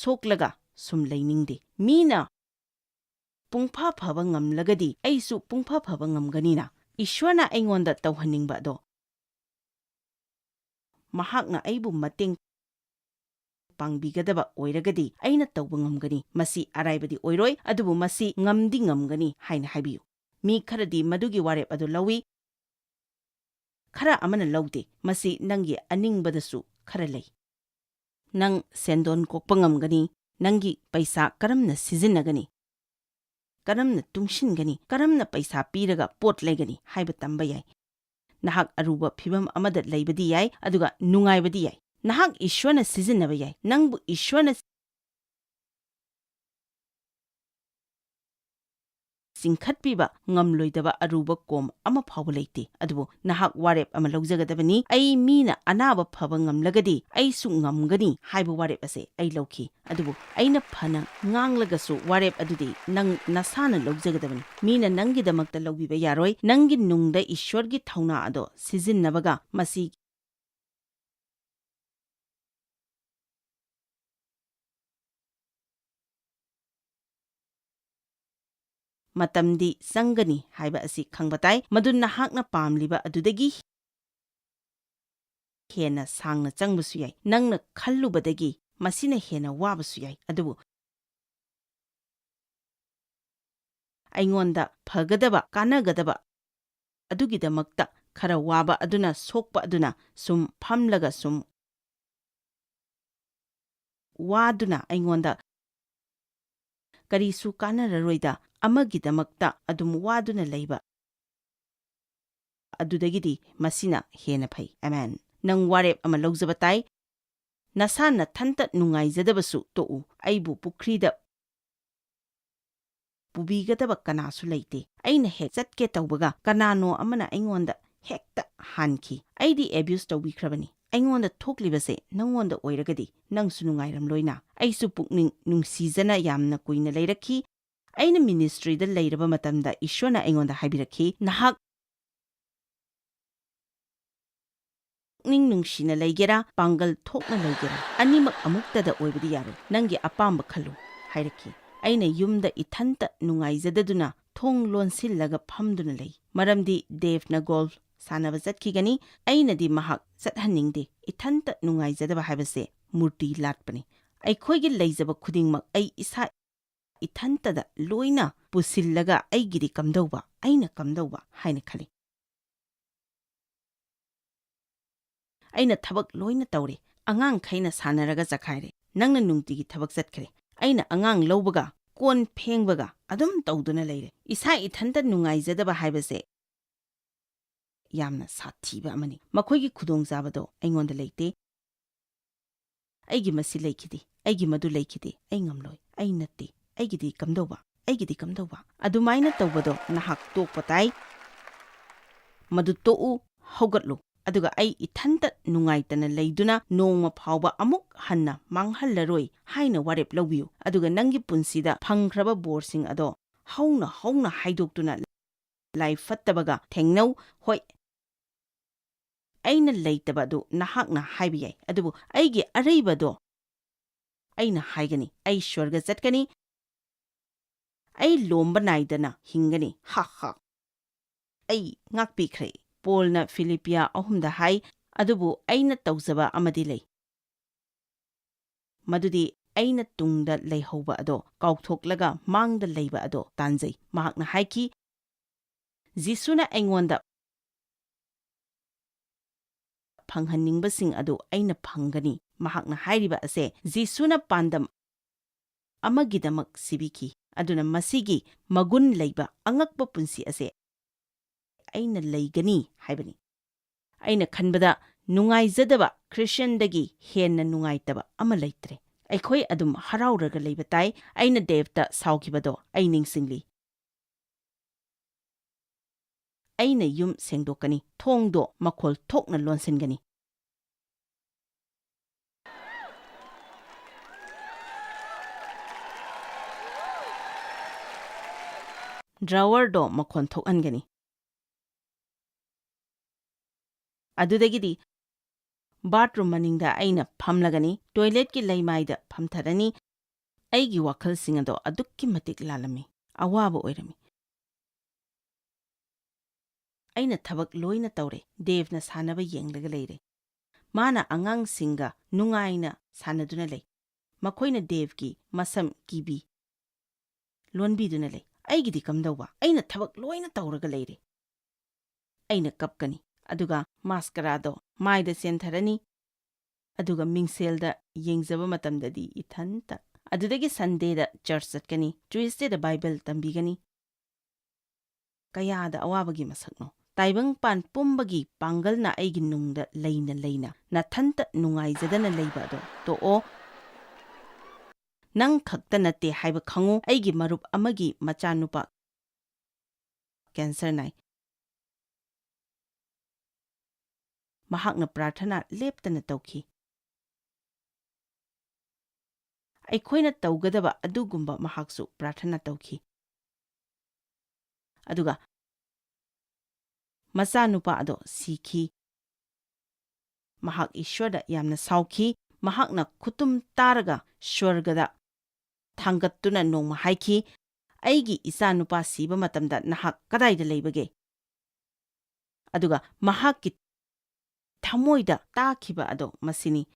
A: ꯁꯣꯛꯂꯒ ꯁꯨꯝ ꯂꯩꯅꯤꯡꯗꯦ꯫ ꯃꯤꯅ ꯄꯨꯡꯐ ꯐꯕ ꯉꯝꯂꯒꯗꯤ ꯑꯩꯁꯨ ꯄꯨꯡꯐ ꯐꯕ ꯉꯝꯒꯅꯤꯅ꯫ ꯏꯁ꯭ꯋꯔꯅ ꯑꯩꯉꯣꯟꯗ ꯇꯧꯍꯟꯅꯤꯡꯕ ꯑꯗꯣ ꯃꯍꯥꯛꯅ ꯑꯩꯕꯨ ꯃꯇꯦꯡ ꯄꯥꯡꯕꯤꯒꯗꯕ ꯑꯣꯏꯔꯒꯗꯤ ꯑꯩꯅ ꯇꯧꯕ ꯉꯝꯒꯅꯤ꯫ ꯃꯁꯤ ꯑꯔꯥꯏꯕꯗꯤ ꯑꯣꯏꯔꯣꯏ, ꯑꯗꯨꯕꯨ ꯃꯁꯤ ꯉꯝꯗꯤ ꯉꯝꯒꯅꯤ ꯍꯥꯏꯅ ꯍꯥꯏꯕꯤꯌꯨ꯫ ꯃꯤ ꯈꯔꯗꯤ ꯃꯗꯨꯒꯤ ꯋꯥꯔꯦꯞ ꯑꯗꯨ ꯂꯧꯏ, ꯈꯔ ꯑꯃꯅ ꯂꯧꯗꯦ꯫ ꯃꯁꯤ ꯅꯪꯒꯤ ꯑꯅꯤꯡꯕꯗꯁꯨ ꯈꯔ ꯂꯩ꯫ ꯅꯪ ꯁꯦꯟꯗꯣꯟ ꯀꯣꯛꯄ ꯉꯝꯒꯅꯤ, ꯅꯪꯒꯤ ꯄꯩꯁꯥ ꯀꯔꯝꯅ ꯁꯤꯖꯤꯟꯅꯒꯅꯤ, ꯀꯔꯝꯅ ꯇꯨꯡꯁꯤꯟꯒꯅꯤ, ꯀꯔꯝꯅ ꯄꯩꯁꯥ ꯄꯤꯔꯒ ꯄꯣꯠ ꯂꯩꯒꯅꯤ ꯍꯥꯏꯕ ꯇꯝꯕ ꯌꯥꯏ꯫ ꯅꯍꯥꯛ ꯑꯔꯨꯕ ꯐꯤꯚꯝ ꯑꯃꯗ ꯂꯩꯕꯗꯤ ꯌꯥꯏ, ꯑꯗꯨꯒ ꯅꯨꯡꯉꯥꯏꯕꯗꯤ ꯌꯥꯏ꯫ ꯅꯍꯥꯛ ꯏꯁ꯭ꯋꯔꯅ ꯁꯤꯖꯤꯟꯅꯕ ꯌꯥꯏ꯫ ꯅꯪꯕꯨ ꯏꯁ꯭ꯋꯔꯅ ꯆꯤꯡꯈꯠꯄꯤꯕ ꯉꯝꯂꯣꯏꯗꯕ ꯑꯔꯨꯕ ꯀꯣꯝ ꯑꯃ ꯐꯥꯎꯕ ꯂꯩꯇꯦ꯫ ꯑꯗꯨꯕꯨ ꯅꯍꯥꯛ ꯋꯥꯔꯦꯞ ꯑꯃ ꯂꯧꯖꯒꯗꯕꯅꯤ꯫ ꯑꯩ ꯃꯤꯅ ꯑꯅꯥꯕ ꯐꯕ ꯉꯝꯂꯒꯗꯤ ꯑꯩꯁꯨ ꯉꯝꯒꯅꯤ ꯍꯥꯏꯕ ꯋꯥꯔꯦꯞ ꯑꯁꯦ ꯑꯩ ꯂꯧꯈꯤ꯫ ꯑꯗꯨꯕꯨ ꯑꯩꯅ ꯐꯅ ꯉꯥꯡꯂꯒꯁꯨ ꯋꯥꯔꯦꯞ ꯑꯗꯨꯗꯤ ꯅꯪ ꯅꯁꯥꯅ ꯂꯧꯖꯒꯗꯕꯅꯤ꯫ ꯃꯤꯅ ꯅꯪꯒꯤꯗꯃꯛꯇ ꯂꯧꯕꯤꯕ ꯌꯥꯔꯣꯏ꯫ ꯅꯪꯒꯤ ꯅꯨꯡꯗ ꯏꯁ꯭ꯋꯔꯒꯤ ꯊꯧꯅꯥ ꯑꯗꯣ ꯁꯤꯖꯤꯟꯅꯕꯒ ꯃꯁꯤ ꯃꯇꯝꯗꯤ ꯆꯪꯒꯅꯤ ꯍꯥꯏꯕ ꯑꯁꯤ ꯈꯪꯕ ꯇꯥꯏ꯫ ꯃꯗꯨ ꯅꯍꯥꯛꯅ ꯄꯥꯝꯂꯤꯕ ꯑꯗꯨꯗꯒꯤ ꯍꯦꯟꯅ ꯁꯥꯡꯅ ꯆꯪꯕꯁꯨ ꯌꯥꯏ꯫ ꯅꯪꯅ ꯈꯜꯂꯨꯕꯗꯒꯤ ꯃꯁꯤꯅ ꯍꯦꯟꯅ ꯋꯥꯕꯁꯨ ꯌꯥꯏ꯫ ꯑꯗꯨꯕꯨ ꯑꯩꯉꯣꯟꯗ ꯐꯒꯗꯕ, ꯀꯥꯟꯅꯒꯗꯕ ꯑꯗꯨꯒꯤꯗꯃꯛꯇ ꯈꯔ ꯋꯥꯕ ꯑꯗꯨꯅ, ꯁꯣꯛꯄ ꯑꯗꯨꯅ, ꯁꯨꯝ ꯐꯝꯂꯒ ꯁꯨꯝ ꯋꯥꯗꯨꯅ ꯑꯩꯉꯣꯟꯗ ꯀꯔꯤꯁꯨ ꯀꯥꯟꯅꯔꯔꯣꯏꯗ ꯑꯃꯒꯤꯗꯃꯛꯇ ꯑꯗꯨꯝ ꯋꯥꯗꯨꯅ ꯂꯩꯕ ꯑꯗꯨꯗꯒꯤꯗꯤ ꯃꯁꯤꯅ ꯍꯦꯟꯅ ꯐꯩ꯫ ꯑꯃꯦꯟ꯫ ꯅꯪ ꯋꯥꯔꯦꯞ ꯑꯃ ꯂꯧꯖꯕ ꯇꯥꯏ꯫ ꯅꯁꯥ ꯅꯊꯟꯇ ꯅꯨꯡꯉꯥꯏꯖꯗꯕꯁꯨ ꯇꯣꯛꯎ꯫ ꯑꯩꯕꯨ ꯄꯨꯈ꯭ꯔꯤꯗ ꯄꯨꯕꯤꯒꯗꯕ ꯀꯅꯥꯁꯨ ꯂꯩꯇꯦ꯫ ꯑꯩꯅ ꯍꯦꯛ ꯆꯠꯀꯦ ꯇꯧꯕꯒ ꯀꯅꯥꯅꯣ ꯑꯃꯅ ꯑꯩꯉꯣꯟꯗ ꯍꯦꯛꯇ ꯍꯥꯟꯈꯤ꯫ ꯑꯩꯗꯤ ꯑꯦꯕ꯭ꯌꯨꯁ ꯇꯧꯕꯤꯈ꯭ꯔꯕꯅꯤ꯫ ꯑꯩꯉꯣꯟꯗ ꯊꯣꯛꯂꯤꯕꯁꯦ ꯅꯪꯉꯣꯟꯗ ꯑꯣꯏꯔꯒꯗꯤ ꯅꯪꯁꯨ ꯅꯨꯡꯉꯥꯏꯔꯝꯂꯣꯏꯅ꯫ ꯑꯩꯁꯨ ꯄꯨꯛꯅꯤꯡ ꯅꯨꯡꯁꯤꯖꯅ ꯌꯥꯝꯅ ꯀꯨꯏꯅ ꯂꯩꯔꯛꯈꯤ꯫ ꯑꯩꯅ ꯃꯤꯅꯤꯁꯇ꯭ꯔꯤꯗ ꯂꯩꯔꯕ ꯃꯇꯝꯗ ꯏꯁ꯭ꯋꯔꯅ ꯑꯩꯉꯣꯟꯗ ꯍꯥꯏꯕꯤꯔꯛꯈꯤ, ꯅꯍꯥꯛ ꯄꯨꯛꯅꯤꯡ ꯅꯨꯡꯁꯤꯅ ꯂꯩꯒꯦꯔꯥ, ꯄꯥꯡꯒꯜ ꯊꯣꯛꯅ ꯂꯩꯒꯦꯔꯥ, ꯑꯅꯤꯃꯛ ꯑꯃꯨꯛꯇꯗ ꯑꯣꯏꯕꯗꯤ ꯌꯥꯔꯣꯏ꯫ ꯅꯪꯒꯤ ꯑꯄꯥꯝꯕ ꯈꯜꯂꯨ ꯍꯥꯏꯔꯛꯈꯤ꯫ ꯑꯩꯅ ꯌꯨꯝꯗ ꯏꯊꯟꯇ ꯅꯨꯡꯉꯥꯏꯖꯗꯗꯨꯅ ꯊꯣꯡ ꯂꯣꯟꯁꯤꯜꯂꯒ ꯐꯝꯗꯨꯅ ꯂꯩ꯫ ꯃꯔꯝꯗꯤ ꯗꯦꯚꯅ ꯒꯣꯜꯐ ꯁꯥꯟꯅꯕ ꯆꯠꯈꯤꯒꯅꯤ꯫ ꯑꯩꯅꯗꯤ ꯃꯍꯥꯛ ꯆꯠꯍꯟꯅꯤꯡꯗꯦ꯫ ꯏꯊꯟꯇ ꯅꯨꯡꯉꯥꯏꯖꯗꯕ ꯍꯥꯏꯕꯁꯦ ꯃꯨꯔꯇꯤ ꯂꯥꯠꯄꯅꯤ꯫ ꯑꯩꯈꯣꯏꯒꯤ ꯂꯩꯖꯕ ꯈꯨꯗꯤꯡꯃꯛ ꯑꯩ ꯏꯁꯥ ꯏꯊꯟꯇꯗ ꯂꯣꯏꯅ ꯄꯨꯁꯤꯜꯂꯒ ꯑꯩꯒꯤꯗꯤ ꯀꯝꯗꯧꯕ, ꯑꯩꯅ ꯀꯝꯗꯧꯕ ꯍꯥꯏꯅ ꯈꯜꯂꯤ꯫ ꯑꯩꯅ ꯊꯕꯛ ꯂꯣꯏꯅ ꯇꯧꯔꯦ꯫ ꯑꯉꯥꯡꯈꯩꯅ ꯁꯥꯟꯅꯔꯒ ꯆꯈꯥꯏꯔꯦ꯫ ꯅꯪꯅ ꯅꯨꯡꯇꯤꯒꯤ ꯊꯕꯛ ꯆꯠꯈ꯭ꯔꯦ꯫ ꯑꯩꯅ ꯑꯉꯥꯡ ꯂꯧꯕꯒ ꯀꯣꯟ ꯐꯦꯡꯕꯒ ꯑꯗꯨꯝ ꯇꯧꯗꯨꯅ ꯂꯩꯔꯦ꯫ ꯏꯁꯥ ꯏꯊꯟꯇ ꯅꯨꯡꯉꯥꯏꯖꯗꯕ ꯍꯥꯏꯕꯁꯦ ꯌꯥꯝꯅ ꯁꯥꯊꯤꯕ ꯑꯃꯅꯤ꯫ ꯃꯈꯣꯏꯒꯤ ꯈꯨꯗꯣꯡꯆꯥꯕꯗꯣ ꯑꯩꯉꯣꯟꯗ ꯂꯩꯇꯦ꯫ ꯑꯩꯒꯤ ꯃꯁꯤ ꯂꯩꯈꯤꯗꯦ, ꯑꯩꯒꯤ ꯃꯗꯨ ꯂꯩꯈꯤꯗꯦ, ꯑꯩ ꯉꯝꯂꯣꯏ, ꯑꯩ ꯅꯠꯇꯦ, ꯑꯩꯒꯤꯗꯤ ꯀꯝꯗꯧꯕ, ꯑꯩꯒꯤꯗꯤ ꯀꯝꯗꯧꯕ꯫ ꯑꯗꯨꯃꯥꯏꯅ ꯇꯧꯕꯗꯣ ꯅꯍꯥꯛ ꯇꯣꯛꯄ ꯇꯥꯏ꯫ ꯃꯗꯨ ꯇꯣꯛꯎ, ꯍꯧꯒꯠꯂꯨ, ꯑꯗꯨꯒ ꯑꯩ ꯏꯊꯟꯇ ꯅꯨꯡꯉꯥꯏꯇꯅ ꯂꯩꯗꯨꯅ ꯅꯣꯡꯃ ꯐꯥꯎꯕ ꯑꯃꯨꯛ ꯍꯟꯅ ꯃꯥꯡꯍꯜꯂꯔꯣꯏ ꯍꯥꯏꯅ ꯋꯥꯔꯦꯞ ꯂꯧꯕꯤꯌꯨ꯫ ꯑꯗꯨꯒ ꯅꯪꯒꯤ ꯄꯨꯟꯁꯤꯗ ꯐꯪꯈ꯭ꯔꯕ ꯕꯣꯔꯁꯤꯡ ꯑꯗꯣ ꯍꯧꯅ ꯍꯧꯅ ꯍꯥꯏꯗꯣꯛꯇꯨꯅ ꯂꯥꯏ ꯐꯠꯇꯕꯒ ꯊꯦꯡꯅꯧ꯫ ꯍꯣꯏ, ꯑꯩꯅ ꯂꯩꯇꯕ ꯑꯗꯨ ꯅꯍꯥꯛꯅ ꯍꯥꯏꯕ ꯌꯥꯏ, ꯑꯗꯨꯕꯨ ꯑꯩꯒꯤ ꯑꯔꯩꯕꯗꯣ ꯑꯩꯅ ꯍꯥꯏꯒꯅꯤ꯫ ꯑꯩ ꯁ꯭ꯋꯔꯒ ꯆꯠꯀꯅꯤ꯫ ꯑꯩ ꯂꯣꯝꯕ ꯅꯥꯏꯗꯅ ꯍꯤꯡꯒꯅꯤ꯫ ꯍꯥ ꯍꯥ꯫ ꯑꯩ ꯉꯥꯛꯄꯤꯈ꯭ꯔꯦ, ꯄꯣꯜꯅ ꯐꯤꯂꯤꯄꯤꯌꯥ 3ꯗ ꯍꯥꯏ꯫ ꯑꯗꯨꯕꯨ ꯑꯩꯅ ꯇꯧꯖꯕ ꯑꯃꯗꯤ ꯂꯩ, ꯃꯗꯨꯗꯤ ꯑꯩꯅ ꯇꯨꯡꯗ ꯂꯩꯍꯧꯕ ꯑꯗꯣ ꯀꯥꯎꯊꯣꯛꯂꯒ ꯃꯥꯡꯗ ꯂꯩꯕ ꯑꯗꯣ ꯇꯥꯟꯖꯩ꯫ ꯃꯍꯥꯛꯅ ꯍꯥꯏꯈꯤ, ꯖꯤꯁꯨꯅ ꯑꯩꯉꯣꯟꯗ ꯐꯪꯍꯟꯅꯤꯡꯕꯁꯤꯡ ꯑꯗꯨ ꯑꯩꯅ ꯐꯪꯒꯅꯤ꯫ ꯃꯍꯥꯛꯅ ꯍꯥꯏꯔꯤꯕ ꯑꯁꯦ ꯖꯤꯁꯨꯅ ꯄꯥꯟꯗꯝ ꯑꯃꯒꯤꯗꯃꯛ ꯁꯤꯕꯤꯈꯤ, ꯑꯗꯨꯅ ꯃꯁꯤꯒꯤ ꯃꯒꯨꯟ ꯂꯩꯕ ꯑꯉꯛꯄ ꯄꯨꯟꯁꯤ ꯑꯁꯦ ꯑꯩꯅ ꯂꯩꯒꯅꯤ ꯍꯥꯏꯕꯅꯤ꯫ ꯑꯩꯅ ꯈꯟꯕꯗ ꯅꯨꯡꯉꯥꯏꯖꯗꯕ ꯈ꯭ꯔꯤꯁꯇ꯭ꯌꯟꯗꯒꯤ ꯍꯦꯟꯅ ꯅꯨꯡꯉꯥꯏꯇꯕ ꯑꯃ ꯂꯩꯇ꯭ꯔꯦ꯫ ꯑꯩꯈꯣꯏ ꯑꯗꯨꯝ ꯍꯔꯥꯎꯔꯒ ꯂꯩꯕ ꯇꯥꯏ꯫ ꯑꯩꯅ ꯗꯦꯚꯇ ꯁꯥꯎꯈꯤꯕꯗꯣ ꯑꯩ ꯅꯤꯡꯁꯤꯡꯂꯤ꯫ ꯑꯩꯅ ꯌꯨꯝ ꯁꯦꯡꯗꯣꯛꯀꯅꯤ, ꯊꯣꯡꯗꯣ ꯃꯈꯣꯜ ꯊꯣꯛꯅ ꯂꯣꯟꯁꯤꯟꯒꯅꯤ꯫ ꯗ꯭ꯔꯥꯋꯔꯗꯣ ꯃꯈꯣꯟ ꯊꯣꯛꯍꯟꯒꯅꯤ꯫ ꯑꯗꯨꯗꯒꯤꯗꯤ ꯕꯥꯊꯔꯨꯝ ꯃꯅꯤꯡꯗ ꯑꯩꯅ ꯐꯝꯂꯒꯅꯤ, ꯇꯣꯏꯂꯦꯠꯀꯤ ꯂꯩꯃꯥꯏꯗ ꯐꯝꯊꯔꯅꯤ꯫ ꯑꯩꯒꯤ ꯋꯥꯈꯜꯁꯤꯡ ꯑꯗꯣ ꯑꯗꯨꯛꯀꯤ ꯃꯇꯤꯛ ꯂꯥꯜꯂꯝꯃꯤ, ꯑꯋꯥꯕ ꯑꯣꯏꯔꯝꯃꯤ꯫ ꯑꯩꯅ ꯊꯕꯛ ꯂꯣꯏꯅ ꯇꯧꯔꯦ꯫ ꯗꯦꯚꯅ ꯁꯥꯟꯅꯕ ꯌꯦꯡꯂꯒ ꯂꯩꯔꯦ꯫ ꯃꯥꯅ ꯑꯉꯥꯡꯁꯤꯡꯒ ꯅꯨꯡꯉꯥꯏꯅ ꯁꯥꯟꯅꯗꯨꯅ ꯂꯩ꯫ ꯃꯈꯣꯏꯅ ꯗꯦꯚꯀꯤ ꯃꯁꯝ ꯀꯤꯕꯤ ꯂꯣꯟꯕꯤꯗꯨꯅ ꯂꯩ꯫ ꯑꯩꯒꯤꯗꯤ ꯀꯝꯗꯧꯕ? ꯑꯩꯅ ꯊꯕꯛ ꯂꯣꯏꯅ ꯇꯧꯔꯒ ꯂꯩꯔꯦ꯫ ꯑꯩꯅ ꯀꯞꯀꯅꯤ, ꯑꯗꯨꯒ ꯃꯥꯁꯀꯔꯥꯗꯣ ꯃꯥꯏꯗ ꯆꯦꯟꯊꯔꯅꯤ, ꯑꯗꯨꯒ ꯃꯤꯡꯁꯦꯜꯗ ꯌꯦꯡꯖꯕ ꯃꯇꯝꯗꯗꯤ ꯏꯊꯟꯇ꯫ ꯑꯗꯨꯗꯒꯤ ꯁꯟꯗꯦꯗ ꯆꯔꯆ ꯆꯠꯀꯅꯤ, ꯇ꯭ꯌꯨꯁꯗꯦꯗ ꯕꯥꯏꯕꯜ ꯇꯝꯕꯤꯒꯅꯤ꯫ ꯀꯌꯥꯗ ꯑꯋꯥꯕꯒꯤ ꯃꯁꯛꯅꯣ! ꯇꯥꯏꯕꯪꯄꯥꯟ ꯄꯨꯝꯕꯒꯤ ꯄꯥꯡꯒꯜꯅ ꯑꯩꯒꯤ ꯅꯨꯡꯗ ꯂꯩꯅ ꯂꯩꯅ ꯅꯊꯟꯇ ꯅꯨꯡꯉꯥꯏꯖꯗꯅ ꯂꯩꯕ ꯑꯗꯣ ꯇꯣꯛꯑꯣ꯫ ꯅꯪ ꯈꯛꯇ ꯅꯠꯇꯦ ꯍꯥꯏꯕ ꯈꯪꯉꯨ꯫ ꯑꯩꯒꯤ ꯃꯔꯨꯞ ꯑꯃꯒꯤ ꯃꯆꯥꯅꯨꯄꯥ ꯀꯦꯟꯁꯔ ꯅꯥꯏ꯫ ꯃꯍꯥꯛꯅ ꯄ꯭ꯔꯥꯊꯅꯥ ꯂꯦꯞꯇꯅ ꯇꯧꯈꯤ꯫ ꯑꯩꯈꯣꯏꯅ ꯇꯧꯒꯗꯕ ꯑꯗꯨꯒꯨꯝꯕ ꯃꯍꯥꯛꯁꯨ ꯄ꯭ꯔꯥꯊꯅꯥ ꯇꯧꯈꯤ꯫ ꯑꯗꯨꯒ ꯃꯆꯥꯅꯨꯄꯥ ꯑꯗꯣ ꯁꯤꯈꯤ꯫ ꯃꯍꯥꯛ ꯏꯁ꯭ꯋꯔꯗ ꯌꯥꯝꯅ ꯁꯥꯎꯈꯤ꯫ ꯃꯍꯥꯛꯅ ꯈꯨꯠꯇꯨꯝ ꯇꯥꯔꯒ ꯁ꯭ꯋꯔꯒꯗ ꯊꯥꯡꯒꯠꯇꯨꯅ ꯅꯣꯡꯃ ꯍꯥꯏꯈꯤ, ꯑꯩꯒꯤ ꯏꯆꯥꯅꯨꯄꯥ ꯁꯤꯕ ꯃꯇꯝꯗ ꯅꯍꯥꯛ ꯀꯗꯥꯏꯗ ꯂꯩꯕꯒꯦ? ꯑꯗꯨꯒ ꯃꯍꯥꯛꯀꯤ ꯊꯃꯣꯏꯗ ꯇꯥꯈꯤꯕ ꯑꯗꯣ ꯃꯁꯤꯅꯤ,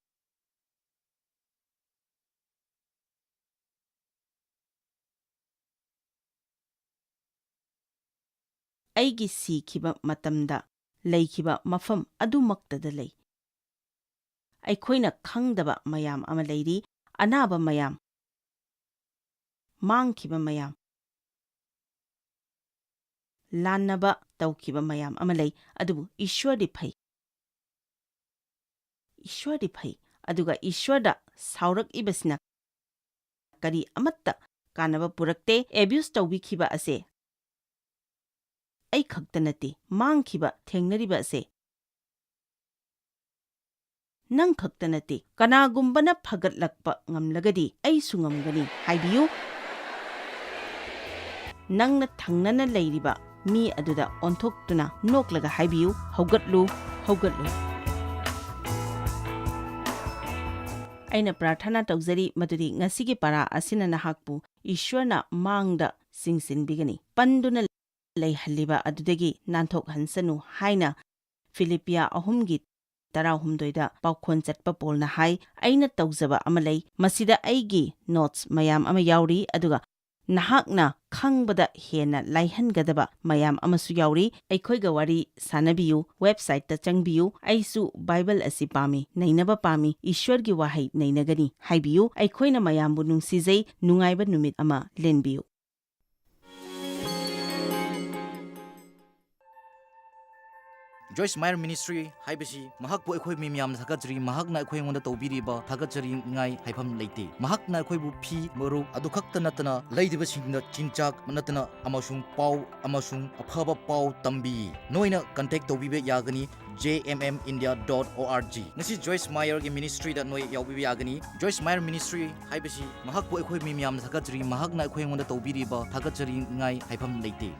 A: ꯑꯩꯒꯤ ꯁꯤꯈꯤꯕ ꯃꯇꯝꯗ ꯂꯩꯈꯤꯕ ꯃꯐꯝ ꯑꯗꯨꯃꯛꯇꯗ ꯂꯩ꯫ ꯑꯩꯈꯣꯏꯅ ꯈꯪꯗꯕ ꯃꯌꯥꯝ ꯑꯃ ꯂꯩꯔꯤ, ꯑꯅꯥꯕ ꯃꯌꯥꯝ, ꯃꯥꯡꯈꯤꯕ ꯃꯌꯥꯝ, ꯂꯥꯟꯅꯕ ꯇꯧꯈꯤꯕ ꯃꯌꯥꯝ ꯑꯃ ꯂꯩ꯫ ꯑꯗꯨꯕꯨ ꯏꯁ꯭ꯋꯔꯗꯤ ꯐꯩ꯫ ꯏꯁ꯭ꯋꯔꯗꯤ ꯐꯩ, ꯑꯗꯨꯒ ꯏꯁ꯭ꯋꯔꯗ ꯁꯥꯎꯔꯛꯏꯕꯁꯤꯅ ꯀꯔꯤ ꯑꯃꯠꯇ ꯀꯥꯟꯅꯕ ꯄꯨꯔꯛꯇꯦ꯫ ꯑꯦꯕ꯭ꯌꯨꯁ ꯇꯧꯕꯤꯈꯤꯕ ꯑꯁꯦ ꯑꯩ ꯈꯛꯇ ꯅꯠꯇꯦ, ꯃꯥꯡꯈꯤꯕ ꯊꯦꯡꯅꯔꯤꯕ ꯑꯁꯦ ꯅꯪ ꯈꯛꯇ ꯅꯠꯇꯦ꯫ ꯀꯅꯥꯒꯨꯝꯕꯅ ꯐꯒꯠꯂꯛꯄ ꯉꯝꯂꯒꯗꯤ ꯑꯩꯁꯨ ꯉꯝꯒꯅꯤ ꯍꯥꯏꯕꯤꯌꯨ꯫ ꯅꯪꯅ ꯊꯪꯅꯅ ꯂꯩꯔꯤꯕ ꯃꯤ ꯑꯗꯨꯗ ꯑꯣꯟꯊꯣꯛꯇꯨꯅ ꯅꯣꯛꯂꯒ ꯍꯥꯏꯕꯤꯌꯨ, ꯍꯧꯒꯠꯂꯨ, ꯍꯧꯒꯠꯂꯨ꯫ ꯑꯩꯅ ꯄ꯭ꯔꯥꯔꯊꯅꯥ ꯇꯧꯖꯔꯤ ꯃꯗꯨꯗꯤ ꯉꯁꯤꯒꯤ ꯄꯥꯔꯥ ꯑꯁꯤꯅ ꯅꯍꯥꯛꯄꯨ ꯏꯁ꯭ꯋꯔꯅ ꯃꯥꯡꯗ ꯆꯤꯡꯁꯤꯟꯕꯤꯒꯅꯤ, ꯄꯟꯗꯨꯅ ꯂꯩꯍꯜꯂꯤꯕ ꯑꯗꯨꯗꯒꯤ ꯅꯥꯟꯊꯣꯛꯍꯟꯁꯅꯨ ꯍꯥꯏꯅ ꯐꯤꯂꯤꯞꯄꯤꯌꯥ 3:19 ꯄꯥꯎꯈꯣꯟ ꯆꯠꯄ ꯄꯣꯜꯅ ꯍꯥꯏ꯫ ꯑꯩꯅ ꯇꯧꯖꯕ ꯑꯃ ꯂꯩ, ꯃꯁꯤꯗ ꯑꯩꯒꯤ ꯅꯣꯠꯁ ꯃꯌꯥꯝ ꯑꯃ ꯌꯥꯎꯔꯤ, ꯑꯗꯨꯒ ꯅꯍꯥꯛꯅ ꯈꯪꯕꯗ ꯍꯦꯟꯅ ꯂꯥꯏꯍꯟꯒꯗꯕ ꯃꯌꯥꯝ ꯑꯃꯁꯨ ꯌꯥꯎꯔꯤ꯫ ꯑꯩꯈꯣꯏꯒ ꯋꯥꯔꯤ ꯁꯥꯅꯕꯤꯌꯨ, ꯋꯦꯕꯁꯥꯏꯠꯇ ꯆꯪꯕꯤꯌꯨ꯫ ꯑꯩꯁꯨ ꯕꯥꯏꯕꯜ ꯑꯁꯤ ꯄꯥꯝꯃꯤ, ꯅꯩꯅꯕ ꯄꯥꯝꯃꯤ, ꯏꯁ꯭ꯋꯔꯒꯤ ꯋꯥꯍꯩ ꯅꯩꯅꯒꯅꯤ ꯍꯥꯏꯕꯤꯌꯨ꯫ ꯑꯩꯈꯣꯏꯅ ꯃꯌꯥꯝꯕꯨ ꯅꯨꯡꯁꯤꯖꯩ꯫ ꯅꯨꯡꯉꯥꯏꯕ ꯅꯨꯃꯤꯠ ꯑꯃ ꯂꯦꯟꯕꯤꯌꯨ꯫
B: Joyce Meyer Ministry haibasi mahakpu akhoi mi miyam thakachri mahakna akhoi ngonda tawbiriba thakachri ngai haifam leite mahakna akhoi bu phi maru adu khakta natana leidiba singna chinchak natana amasung pau amasung aphaba pau tambi noina contact tawbibe yagani jmmindia.org ngasi Joyce Meyer gi ministry da noi yawbibe yagani Joyce Meyer Ministry haibasi mahakpu akhoi mi miyam thakachri mahakna akhoi ngonda tawbiriba thakachri ngai haifam leite